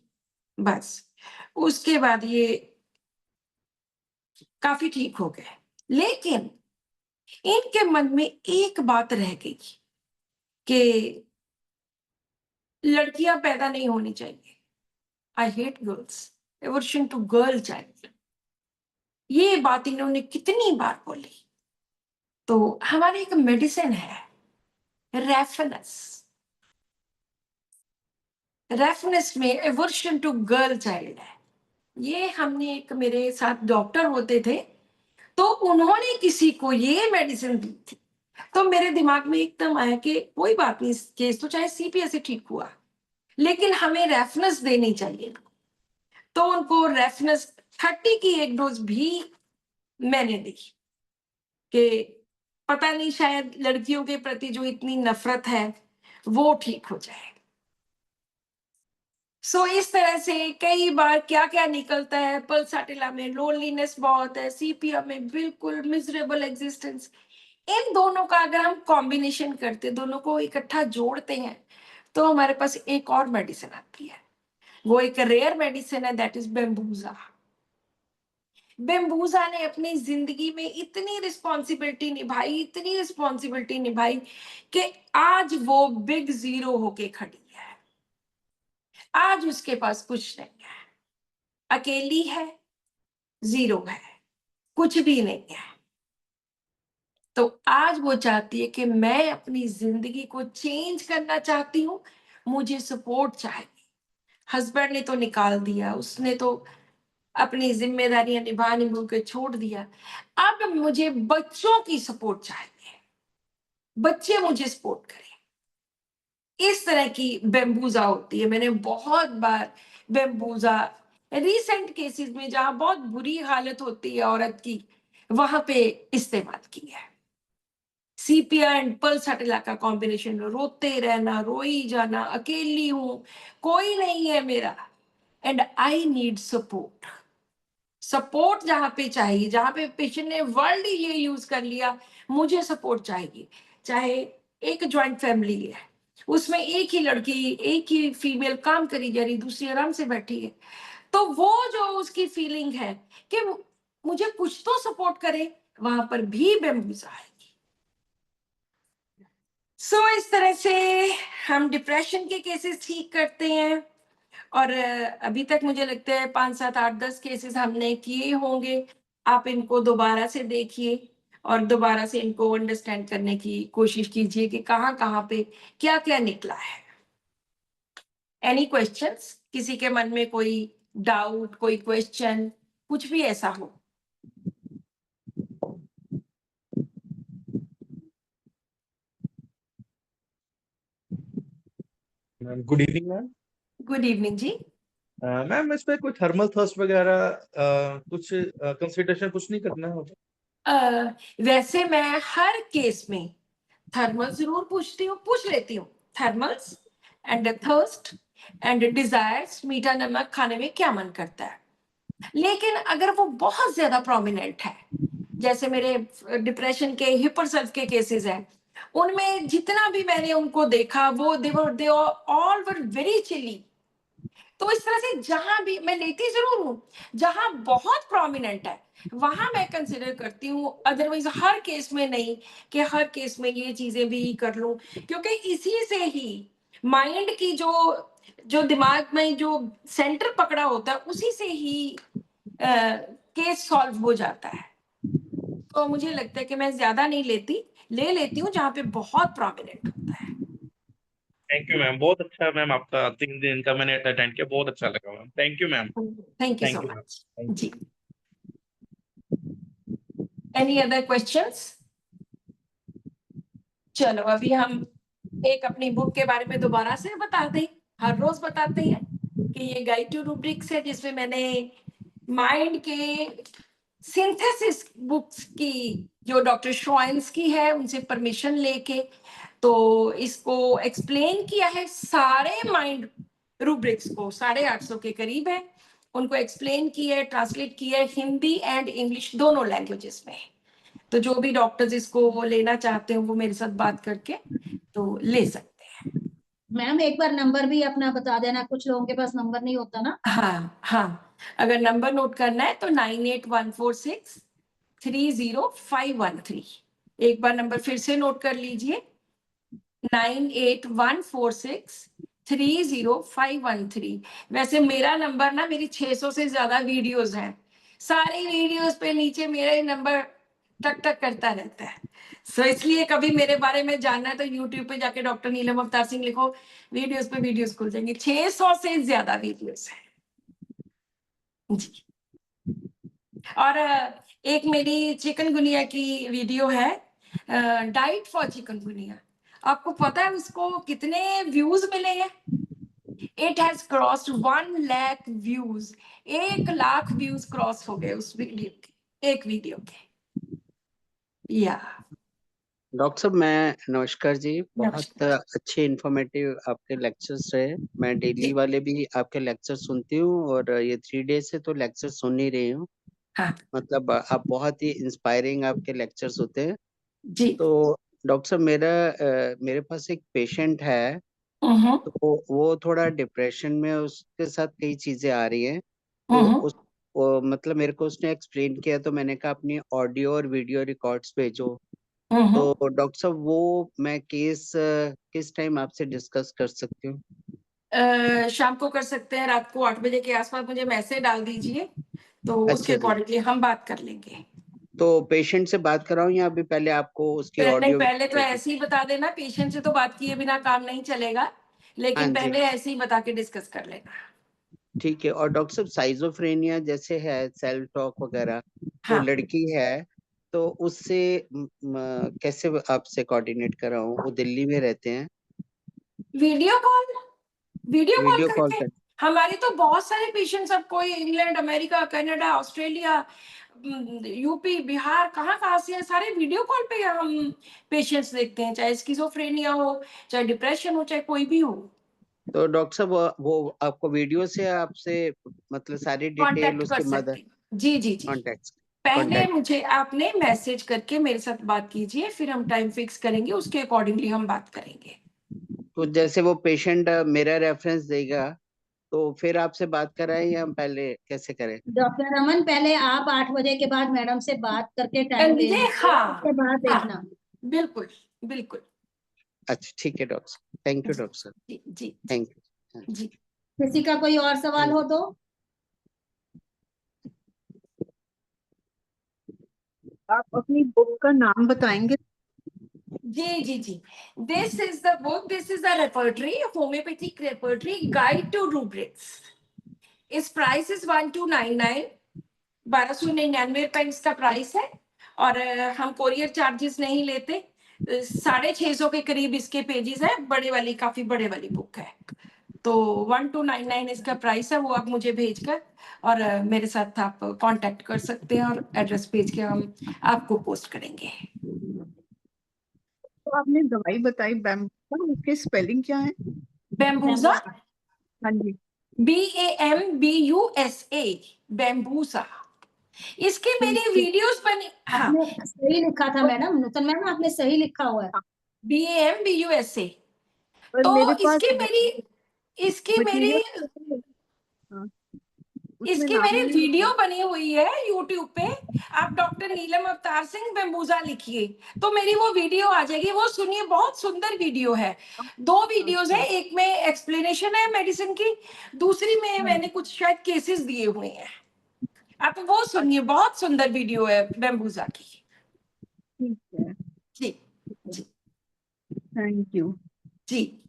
बस। उसके बाद ये काफ़ी ठीक हो गए। लेकिन इनके मन में एक बात रह गई कि लड़कियाँ पैदा नहीं होनी चाहिए। I hate girls, aversion to girl child. ये बात इन्होंने कितनी बार बोली। तो हमारी एक मेडिसिन है, रेफेनेस। रेफेनेस में एवर्शन टू गर्ल चाइल्ड है। ये हमने एक मेरे साथ डॉक्टर होते थे, तो उन्होंने किसी को ये मेडिसिन दी थी। तो मेरे दिमाग में एकदम आया कि कोई बात नहीं, केस तो चाहे सीपीए से ठीक हुआ, लेकिन हमें रेफेनेस देनी चाहिए। तो उनको रेफेनेस 30 की एक डोज़ भी मैंने दी कि पता नहीं, शायद लड़कियों के प्रति जो इतनी नफ़रत है, वो ठीक हो जाए। इस तरह से कई बार क्या-क्या निकलता है, पल्साटिला में लोनलीनेस बहुत है, सीपिया में बिल्कुल मिज़रेबल एक्जिस्टेंस। इन दोनों का अगर हम कॉम्बिनेशन करते, दोनों को इकट्ठा जोड़ते हैं, तो हमारे पास एक और मेडिसिन आती है। वो एक रेयर मेडिसिन है, दैट इज़ बैम्बूसा। बैम्बूसा ने अपनी ज़िंदगी में इतनी रिस्पॉन्सिबिलिटी निभाई कि आज वो बिग ज़ीरो होके खड़ी है। आज उसके पास कुछ नहीं है। अकेली है, 0 है, कुछ भी नहीं है। तो आज वो चाहती है कि मैं अपनी जिंदगी को चेंज करना चाहती हूँ, मुझे सपोर्ट चाहिए। हस्बैंड ने तो निकाल दिया, उसने तो अपनी जिम्मेदारियां निभा के छोड़ दिया। अब मुझे बच्चों की सपोर्ट चाहिए, बच्चे मुझे सपोर्ट करें। इस तरह की बेम्बूजा होती है। मैंने बहुत बार बेम्बूजा रिसेंट केसेस में, जहां बहुत बुरी हालत होती है औरत की, वहां पे इस्तेमाल की है। सीपिया एंड पल्साटिला का कॉम्बिनेशन, रोते रहना, रोई जाना, अकेली हूं, कोई नहीं है मेरा, and I need support. Support जहां पे चाहिए, जहां पे पेशेंट ने वर्ड ये यूज कर लिया, मुझे सपोर्ट चाहिए। चाहे एक ज्वाइंट फैमिली है, उसमें एक ही लड़की, एक ही फीमेल काम करी जा रही, दूसरी आराम से बैठी है, तो वो जो उसकी फीलिंग है कि मुझे कुछ तो सपोर्ट करे, वहां पर भी बेम्बूजा आएगी। इस तरह से हम डिप्रेशन के केसेस ठीक करते हैं। और अभी तक मुझे लगता है 5, 7, 8, 10 केसेस हमने किए होंगे। आप इनको दोबारा से देखिए और दोबारा से इनको अंडरस्टैंड करने की कोशिश कीजिए कि कहाँ-कहाँ पे क्या-क्या निकला है। Any questions? किसी के मन में कोई डाउट, कोई क्वेश्चन, कुछ भी ऐसा हो? Ma'am good evening ma'am. Good evening जी। मैम इस पे कोई थर्मल थर्स्ट वगैरह कुछ कंसिडरेशन कुछ नहीं करना होगा? वैसे मैं हर केस में थर्मल जरूर पूछती हूँ, पूछ लेती हूँ। Thermals and thirst and desires, मीठा नमक खाने में क्या मन करता है। लेकिन अगर वो बहुत ज्यादा प्रोमिनेंट है, जैसे मेरे डिप्रेशन के, हिपरसेल्फ के केसेस हैं, उनमें जितना भी मैंने उनको देखा, वो they all were very chilly. तो इस तरह से जहां भी मैं लेती जरूर हूँ, जहां बहुत प्रोमिनेंट है वहां मैं कंसिडर करती हूँ, अदरवाइज हर केस में नहीं कि हर केस में ये चीजें भी कर लूं, क्योंकि इसी से ही माइंड की जो जो दिमाग में जो सेंटर पकड़ा होता है, उसी से ही केस सॉल्व हो जाता है। तो मुझे लगता है कि मैं ज्यादा नहीं लेती, ले लेती हूँ जहां पे बहुत प्रोमिनेंट होता है। थैंक यू मैम, बहुत अच्छा मैम, आपका 3 दिन का मैंने अटेंड किया, बहुत अच्छा लगा ma'am. Thank you ma'am. Thank you so thank you ma'am. Much thank जी। यू। Any other questions? चलो अभी हम एक अपनी बुक के बारे में दोबारा से बता दें, हर रोज बताते हैं कि ये गाइड टू रूब्रिक्स है, जिसमें मैंने माइंड के सिंथेसिस बुक्स की, जो डॉक्टर श्वाइन्स की है, उनसे परमिशन लेके तो इसको एक्सप्लेन किया है। सारे माइंड रूब्रिक्स को 850 के करीब है, उनको एक्सप्लेन किया है, ट्रांसलेट किया है, हिंदी एंड इंग्लिश दोनों लैंग्वेजेस में। तो जो भी डॉक्टर्स इसको लेना चाहते हैं वो मेरे साथ बात करके तो ले सकते हैं। मैम एक बार नंबर भी अपना बता देना, कुछ लोगों के पास नंबर नहीं होता ना। हाँ हाँ, अगर नंबर नोट करना है तो 9814630513। एक बार नंबर फिर से नोट कर लीजिए, 9814630513। वैसे मेरा नंबर ना, मेरी 600 से ज्यादा वीडियोस हैं, सारी वीडियोस पे नीचे मेरा ही नंबर टक टक करता रहता है। इसलिए कभी मेरे बारे में जानना है तो यूट्यूब पे जाके डॉक्टर नीलम अवतार सिंह लिखो, वीडियोस पे वीडियोस खुल जाएंगे। 600 से ज्यादा वीडियोस है जी। और एक मेरी चिकनगुनिया की वीडियो है, डाइट फॉर चिकनगुनिया। आपको पता है उसको कितने व्यूज मिले हैं? It has crossed 1 lakh views. 1 lakh views cross हो गए उस वीडियो के, एक वीडियो के। या डॉक्टर साहब मैं नमस्कार जी, बहुत नमस्कार। अच्छे इन्फॉर्मेटिव आपके लेक्चर्स रहे। मैं डेली जी वाले भी आपके लेक्चर सुनती हूँ और ये 3 डेज से तो लेक्चर सुन ही रही हूँ। हाँ मतलब आप बहुत ही इंस्पायरिंग आपके लेक्चर्स होते हैं। जी। तो डॉक्टर साहब मेरे पास एक पेशेंट है, हम्म तो वो थोड़ा डिप्रेशन में, उसके साथ कई चीजें आ रही हैं। तो हम्म मतलब मेरे को उसने एक्सप्लेन किया, तो मैंने कहा अपनी ऑडियो और वीडियो रिकॉर्ड्स भेजो। हम्म। तो डॉक्टर साहब वो मैं केस किस टाइम आपसे डिस्कस कर सकती हूँ? शाम को कर सकते हैं, रात को 8 बजे के आसपास मुझे मैसेज डाल दीजिए, तो उसके अच्छा जी। अकॉर्डिंगली हम बात कर लेंगे। तो पेशेंट से बात कराऊं या अभी पहले आपको उसकी नहीं, ऑडियो? पहले तो ऐसे ही बता देना, पेशेंट से तो बात किए बिना काम नहीं चलेगा, हाँ लेकिन जी, पहले ऐसे ही बता के डिस्कस कर लेना। ठीक है। और डॉक्टर साहब, साइजोफ्रेनिया जैसे है, सेल्फ टॉक वगैरह, तो हाँ, लड़की है, तो उससे कैसे आपसे कोऑर्डिनेट कराऊं? वो दिल्ली में रहते हैं। Video call, video call video call करके। कर। हमारे तो बहुत सारे पेशेंट्स, अब कोई England, America, Canada, Australia, UP, Bihar, कहाँ कहाँ से हैं, सारे वीडियो कॉल पे हम पेशेंट्स देखते हैं, चाहे स्किज़ोफ्रेनिया हो, चाहे डिप्रेशन हो, चाहे कोई भी हो। तो डॉक्टर साहब, वो आपको वीडियो से आपसे मतलब सारी डिटेल कांटेक्ट कर उसके मदर सकते हैं। जी, जी, जी। कॉन्टेक्ट पहले कॉन्टेक्ट। मुझे आपने मैसेज करके मेरे साथ बात कीजिए, फिर हम टाइम फिक्स करेंगे, उसके अकॉर्डिंगली हम बात करेंगे। तो जैसे वो पेशेंट मेरा रेफरेंस देगा, तो फिर आपसे बात कराएं या हम पहले कैसे करें? डॉक्टर रमन, पहले आप 8 बजे के बाद मैडम से बात करके टाइम ले ये लीजिए, उसके हाँ, बाद हाँ, देखना। बिल्कुल, बिल्कुल। अच्छा, ठीक है डॉक्टर साहब। थैंक यू जी, डॉक्टर साहब। जी, जी, जी, थैंक यू। जी। किसी का कोई और सवाल थैंक हो यू। तो? आप अपनी बुक का नाम बताएंगे? जी, जी, जी। This is the book, this is the repertory, homeopathic repertory guide to rubrics. Its price is 1299, 1299 इसका प्राइस है, और हम कोरियर चार्जेस नहीं लेते। 650 के करीब इसके पेजेस है, बड़े वाली, काफी बड़े वाली बुक है। तो 1299 इसका प्राइस है, वो आप मुझे भेजकर और मेरे साथ आप कांटेक्ट कर सकते हैं, और एड्रेस भेज के हम आपको पोस्ट करेंगे। तो आपने दवाई बताई बैम्बूसा, उसके स्पेलिंग क्या है? बैम्बूसा, हाँ जी। BAMBUSA, बैम्बूसा। इसके मेरी ठीक है। वीडियोस बनी, हाँ, आपने सही लिखा था मैडम, नूतन मैम, आपने सही लिखा हुआ है। BAMBUSA। पर तो मेरे पास इसकी मेरी मटेरियल, हाँ, उसमें इसकी नाम मेरी ही नहीं वीडियो लिखा। बनी हुई है यूट्यूब पे। आप डॉक्टर नीलम अवतार सिंह बैम्बूजा लिखिए, तो मेरी वो वीडियो आ जाएगी, वो सुनिए, बहुत सुंदर वीडियो है। 2 वीडियोस है, अच्छा, एक में एक्सप्लेनेशन है मेडिसिन की, दूसरी में हाँ, मैंने कुछ शायद केसेस दिए हुए हैं। आप वो सुनिए, बहुत सुंदर वीडियो है बैम्बूजा की। ठीक है, जी, जी, थैंक यू। जी।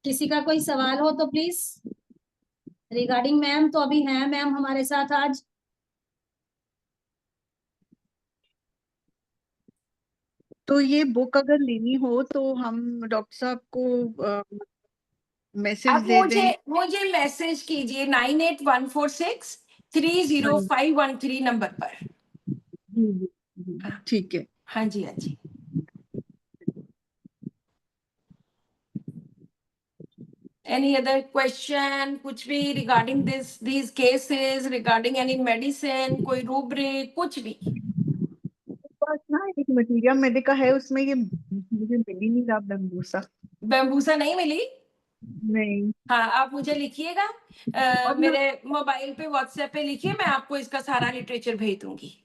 किसी का कोई सवाल हो तो प्लीज रिगार्डिंग मैम, तो अभी हैं मैम हमारे साथ आज। तो ये बुक अगर लेनी हो तो हम डॉक्टर साहब को मैसेज आप दे दें? मुझे मैसेज कीजिए 981463 हाँ जी, 30513 नंबर पर। जी, जी, जी, हाँ, ठीक है। हाँ जी, हाँ जी। Any other question? कुछ भी regarding these cases, regarding any medicine, कोई rubric, कुछ भी? पास ना एक मटीरिया मेडिका है, उसमें ये मुझे मिल ही नहीं रहा बैम्बूसा। बैम्बूसा नहीं मिली? नहीं। हाँ, आप मुझे लिखिएगा, और ना, मेरे मोबाइल पे, व्हाट्सएप पे लिखिए, मैं आपको इसका सारा लिटरेचर भेज दूंगी।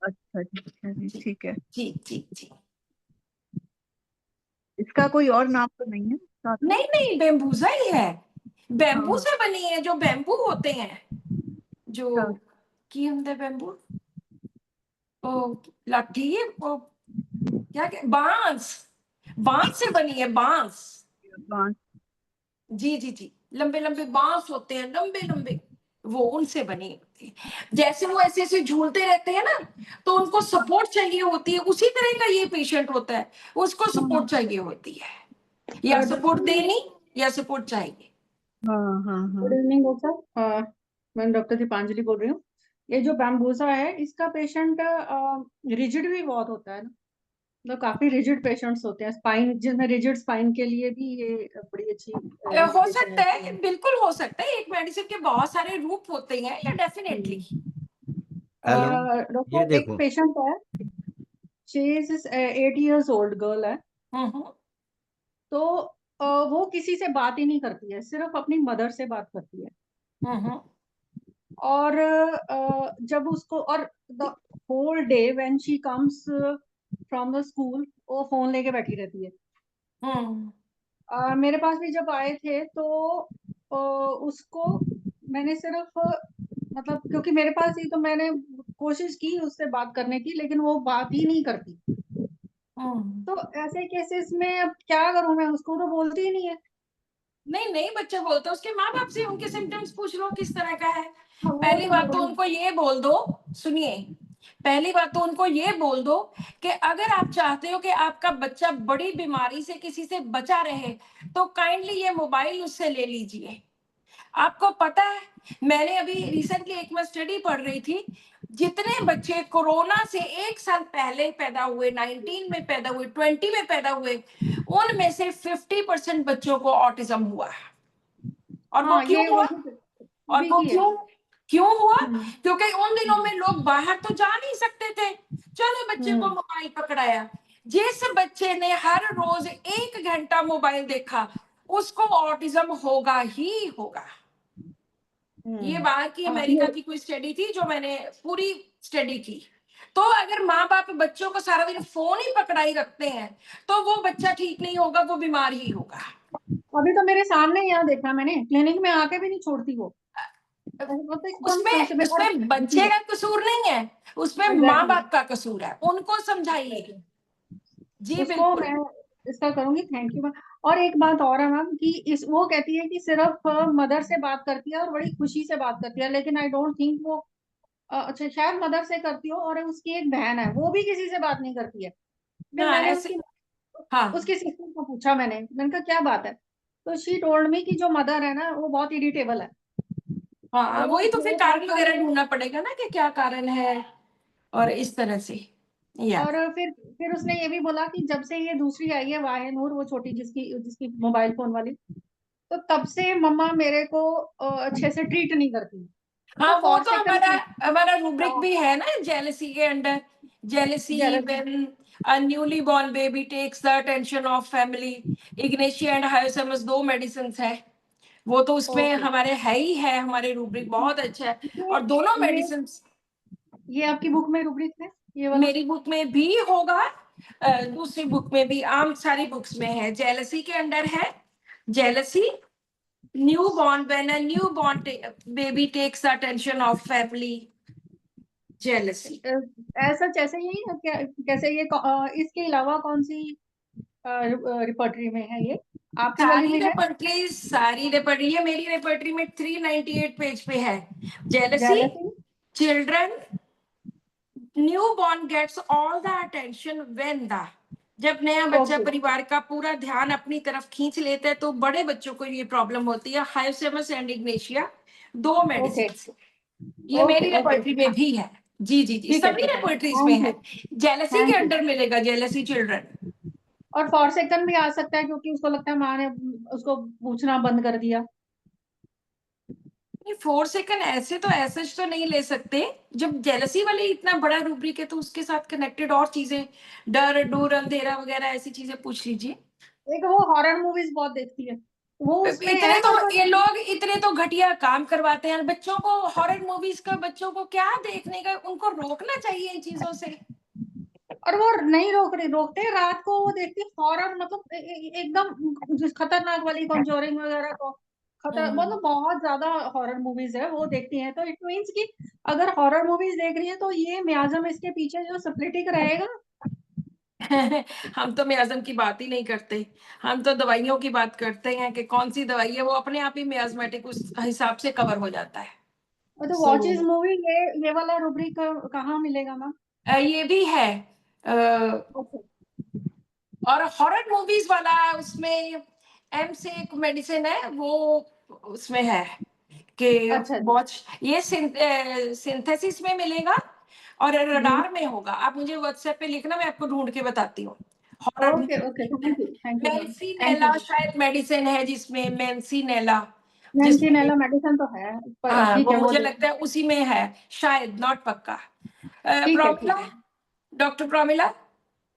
अच्छा ठीक है जी, जी, ठीक है। जी, जी, जी। इसका कोई और नाम तो नहीं है साथ में? नहीं, नहीं, बैम्बूसा ही है। बैम्बू हाँ, से बनी है, जो बैम्बू होते हैं, जो अच्छा, की हमने बैम्बू, ओ लाठी, ओ बांस, बांस से बनी है, बांस। बांस। जी, जी, जी। लंबे लंबे बांस होते हैं, लंबे लंबे, वो उनसे बनी होती है। जैसे वो ऐसे ऐसे झूलते रहते हैं ना, तो उनको सपोर्ट चाहिए होती है, उसी तरह का ये पेशेंट होता है, उसको सपोर्ट चाहिए होती है, या सपोर्ट देनी या सपोर्ट चाहिए। हाँ, हाँ, गुड हाँ। इवनिंग डॉक्टर साहब, मैं डॉक्टर दीपांजलि बोल रही हूँ। ये जो बैम्बूसा है, इसका पेशेंट रिजिड भी बहुत होता है ना, मतलब काफी रिजिड पेशेंट्स होते हैं, स्पाइन जिसमें रिजिड स्पाइन के लिए भी ये बड़ी अच्छी हो मेडिकेशन सकता रहती है, है। बिल्कुल हो सकता है, एक मेडिसिन के बहुत सारे रूप होते हैं, या डेफिनेटली। हेलो, डॉक्टर ये साहब, एक देखो। पेशेंट है, she is 8 years old girl है, तो वो किसी से बात ही नहीं करती है, सिर्फ अपनी मदर से बात करती है। और जब उसको, और the whole day when she comes from the school, वो फोन लेके बैठी रहती है। मेरे पास भी जब आए थे तो उसको मैंने सिर्फ मतलब क्योंकि मेरे पास ही, तो मैंने कोशिश की उससे बात करने की, लेकिन वो बात ही नहीं करती। तो ऐसे केसेस में अब क्या करूं मैं, उसको तो बोलती ही नहीं है। नहीं नहीं, बच्चा बोलता है, उसके माँ बाप से उनके सिम्टम्स पूछ लो किस तरह का है। हाँ, वो पहली तो बात तो उनको ये बोल दो, सुनिए, पहली बात तो उनको ये बोल दो कि अगर आप चाहते हो कि आपका बच्चा बड़ी बीमारी से किसी से बचा रहे तो काइंडली ये मोबाइल उससे ले लीजिए। आपको पता है, मैंने अभी रिसेंटली एक मैं स्टडी पढ़ रही थी, जितने बच्चे कोरोना से 1 साल पहले पैदा हुए, 19 में पैदा हुए, 20 में पैदा हुए, उनमें से 50% बच्चों को ऑटिज्म हुआ है। और वो हाँ, क्यों ये हुआ? और भी वो की है। क्यों हुआ? हम्म, क्योंकि उन दिनों में लोग बाहर तो जा नहीं सकते थे, चलो बच्चे को हम्म, मोबाइल पकड़ाया। जिस बच्चे ने हर रोज 1 घंटा मोबाइल देखा, उसको ऑटिज्म होगा ही होगा। ये बाहर की हाँ, अमेरिका की कोई स्टडी थी जो मैंने पूरी स्टडी की। तो अगर माँ बाप बच्चों को सारा दिन फोन ही पकड़ाई रखते हैं तो वो बच्चा ठीक नहीं होगा, वो बीमार ही होगा। अभी तो मेरे सामने यहाँ देखा मैंने, क्लिनिक में आके भी नहीं छोड़ती वो तो एकदम से उसमें उसे मैं उसमें बच्चे का कसूर नहीं है, उसमें माँ एग्जैक्टली। बाप का कसूर है, उनको समझाइए। जी उसको बिल्कुल। मैं इसका करूंगी, थैंक यू मैम। और एक बात और है मैम कि इस वो कहती है कि सिर्फ मदर से बात करती है और बड़ी खुशी से बात करती है, लेकिन आई डोंट थिंक वो अच्छा शायद मदर से करती हो, और उसकी एक बहन है वो भी किसी से बात नहीं करती है। फिर हाँ मैंने ऐसे। उसकी हाँ उसकी सिस्टर को पूछा, मैंने कहा क्या बात है, तो शी टोल्ड मी कि जो मदर है ना वो बहुत इरिटेबल है। हाँ, वही तो फिर वो बहुत कारण वगैरह सारी, ढूंढना पड़ेगा ना कि क्या कारण है, और इस तरह से। या और फिर उसने ये भी बोला कि जब से ये दूसरी आई है वाहे नूर, वो छोटी जिसकी जिसकी मोबाइल फोन वाली, तो तब से मम्मा मेरे को अच्छे से ट्रीट नहीं करती। तो हाँ, वो फॉर तो हमारा सेकंड हमारा रूब्रिक भी है ना जेलेसी के under. Jealousy jealousy. When a newly born baby takes the attention of family. Ignatia and Hyoscyamus 2 medicine है, वो तो उसमें ओके, हमारे है ही है, हमारे रूब्रिक बहुत अच्छा है। और दोनों ये मेडिसिन ये आपकी बुक में रूब्रिक है ये वाला? मेरी बुक में भी होगा, दूसरी बुक में भी, आम सारी बुक्स में है। जेलसी के अंडर है, jealousy newborn when a newborn baby takes attention of family, jealousy. ऐसा जैसे यही है क्या, कैसे ये इसके अलावा कौन सी रिपर्टरी में है ये, आपकी वाली में है? सारी रेपर्टरी, ये मेरी रेपर्टरी में 398 पेज पे है। Jealousy jealousy. Children newborn gets all the attention when the, जब नया बच्चा ओके, परिवार का पूरा ध्यान अपनी तरफ खींच लेता है तो बड़े बच्चों को ये प्रॉब्लम होती है। हायोसेमस एंड इग्नेशिया 2 ओके, मेडिसिन, ये मेरी ओके, ओके, रेपर्टरी में भी है। जी जी जी, ठीक है, सभी ठीक है, रेपर्टरीज में थैंक यू, है। जेलसी के थैंक यू। अंडर मिलेगा, जेलसी चिल्ड्रन। और फॉर सेकंड भी आ सकता है क्योंकि उसको लगता है माँ ने उसको पूछना बंद कर दिया। नहीं, 4 सेकंड ऐसे तो ऐसे तो नहीं ले सकते। जब जेलसी वाले इतना बड़ा रूब्रिक है तो उसके साथ कनेक्टेड और चीजें, डर डूर अंधेरा वगैरह ऐसी चीजें पूछ लीजिए। एक वो हॉरर मूवीज बहुत देखती है, वो उसमें इतने है तो कोई ये पर्सन? लोग इतने तो घटिया काम करवाते हैं बच्चों को, हॉरर मूवीज का बच्चों को क्या देखने का, उनको रोकना चाहिए इन चीजों से। और वो नहीं रोकते, रात को वो देखती है हॉरर, मतलब एकदम जिस खतरनाक वाली कॉन्जोरिंग वगैरह को, खतर हम्म। मतलब बहुत ज्यादा हॉरर मूवीज है वो देखती हैं। तो इट मीन्स कि अगर हॉरर मूवीज देख रही है तो ये मियाज़म इसके पीछे जो सिप्लिटिक रहेगा। हम तो मियाज़म की बात ही नहीं करते, हम तो दवाइयों की बात करते हैं कि कौन सी दवाई है, वो अपने आप ही मियाज़मेटिक उस हिसाब से कवर हो जाता है। तो सो वॉच इज मूवी, ये वाला रूब्रिक कहाँ मिलेगा मैम? ये भी है, अ, ओके, और हॉरर मूवीज वाला उसमें एम से एक मेडिसिन है वो उसमें है कि अच्छा जी, वॉच, ये सिंथेसिस में मिलेगा और जी, रडार में होगा। आप मुझे व्हाट्सएप पे लिखना, मैं आपको ढूंढ के बताती हूँ। Horror okay, okay, thank you ma'am, thank Mancinella you. शायद मेडिसिन है जिसमें, मेंसीनेला जिसमें, मैंसीनेला मेडिसिन तो है, पर हाँ ठीक वो है वो मुझे देख, लगता है उसी में है, शायद, नॉट पक्का। ठीक है, प्रॉमिला, ठीक है। डॉक्टर प्रॉमिला,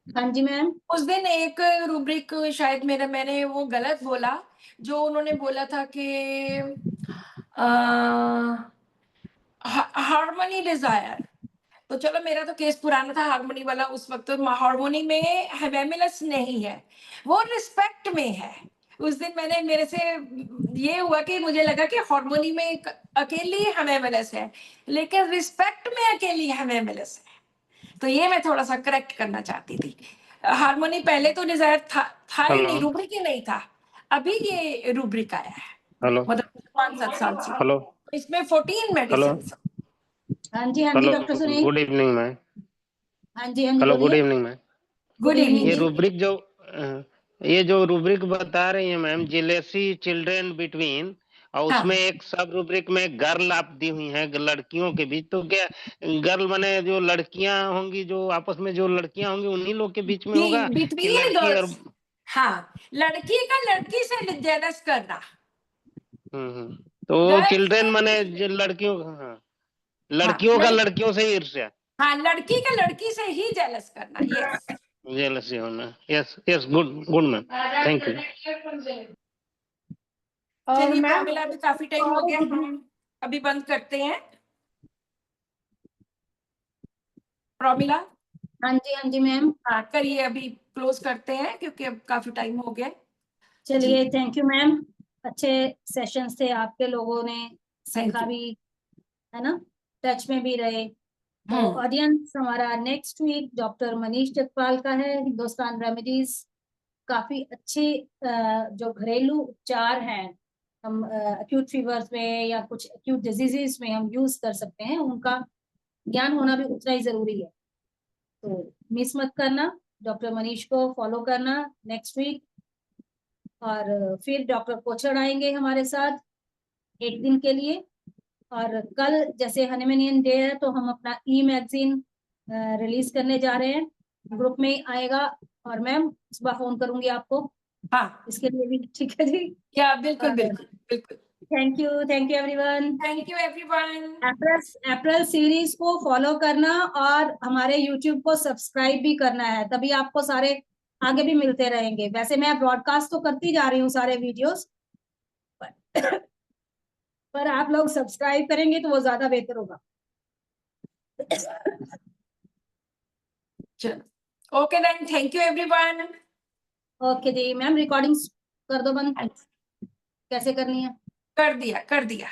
हाँ जी मैम। उस दिन एक रूब्रिक शायद मैंने वो गलत बोला, जो उन्होंने बोला था कि हार्मनी डिजायर, तो चलो मेरा तो केस पुराना था हार्मनी वाला, उस वक्त तो हार्मोनी में हेवेमिलस नहीं है, वो रिस्पेक्ट में है, उस दिन मैंने मेरे से ये हुआ कि मुझे लगा कि हार्मोनी में अकेली हम एमएलएस है, लेकिन रिस्पेक्ट में अकेली हम एमएलएस है। तो ये मैं थोड़ा सा करेक्ट करना चाहती थी। हार्मोनी पहले तो डिजायर था ही नहीं, रूब्रिक ही नहीं था, अभी ये रूब्रिक आया है, हेलो मतलब 5-7 साल से। हेलो इसमें 14 मेडिसिन। हाँ जी hello doctor Sunil. Good evening ma'am. हाँ जी हेलो गुड बोलिए। Evening ma'am. गुड इवनिंग ये जी। रूब्रिक जो ये जो रूब्रिक बता रही हैं मैम, जेलेसी चिल्ड्रन बिटवीन, और हाँ। उसमें एक सब रूब्रिक में गर्ल आप दी हुई हैं लड़कियों के बीच, तो क्या गर्ल माने जो लड़कियां होंगी, जो आपस में जो लड़कियां होंगी उन्हीं लोग के बीच में होगा कि बिटवीन लड़की और गर्ल्स। हाँ, लड़की का लड़की से जेलस करना। तो गर्ल्स चिल्ड्रन से माने किसी- जो लड़कियों, हाँ हाँ, लड़कियों का नहीं, लड़कियों से ईर्ष्या, हाँ, लड़की का लड़की से ही जेलस करना। यस। जेलसी होना। Yes yes, good good ma'am, thank you. और चलिए मैम प्रमिला, अभी काफी टाइम हो गया, हम अभी बंद करते हैं। प्रमिला, हाँ जी मैम। हाँ करिए, अभी क्लोज करते हैं क्योंकि अब काफी टाइम हो गया। चलिए थैंक यू मैम, अच्छे सेशंस थे आपके, लोगों ने Thank सीखा you. भी, है ना, टच में भी रहे। तो हम्म। ऑडियंस हमारा next week doctor Manish Jagpal का है, हिंदुस्तान रेमेडीज। काफी अच्छे जो घरेलू उपचार हैं, हम एक्यूट फीवर्स में या कुछ एक्यूट डिजीजेस में हम यूज कर सकते हैं, उनका ज्ञान होना भी उतना ही जरूरी है। तो मिस मत करना, डॉक्टर मनीष को फॉलो करना नेक्स्ट वीक। और फिर डॉक्टर कोचर आएंगे हमारे साथ 1 दिन के लिए। और कल जैसे हनीमून डे है, तो हम अपना ई मैगजीन रिलीज करने जा रहे हैं, ग्रुप में ही आएगा। और मैम सुबह फोन करूंगी आपको हाँ, इसके लिए भी, ठीक है जी। क्या, बिल्कुल बिल्कुल बिल्कुल। Thank you everyone. Thank you everyone. April series को फॉलो करना और हमारे यूट्यूब को सब्सक्राइब भी करना है, तभी आपको सारे आगे भी मिलते रहेंगे। वैसे मैं ब्रॉडकास्ट तो करती जा रही हूँ सारे वीडियोस, पर आप लोग सब्सक्राइब करेंगे तो वो ज्यादा बेहतर होगा। चलो, okay then, thank you everyone. Okay जी मैम, रिकॉर्डिंग्स कर दो बंद, कैसे करनी है? कर दिया।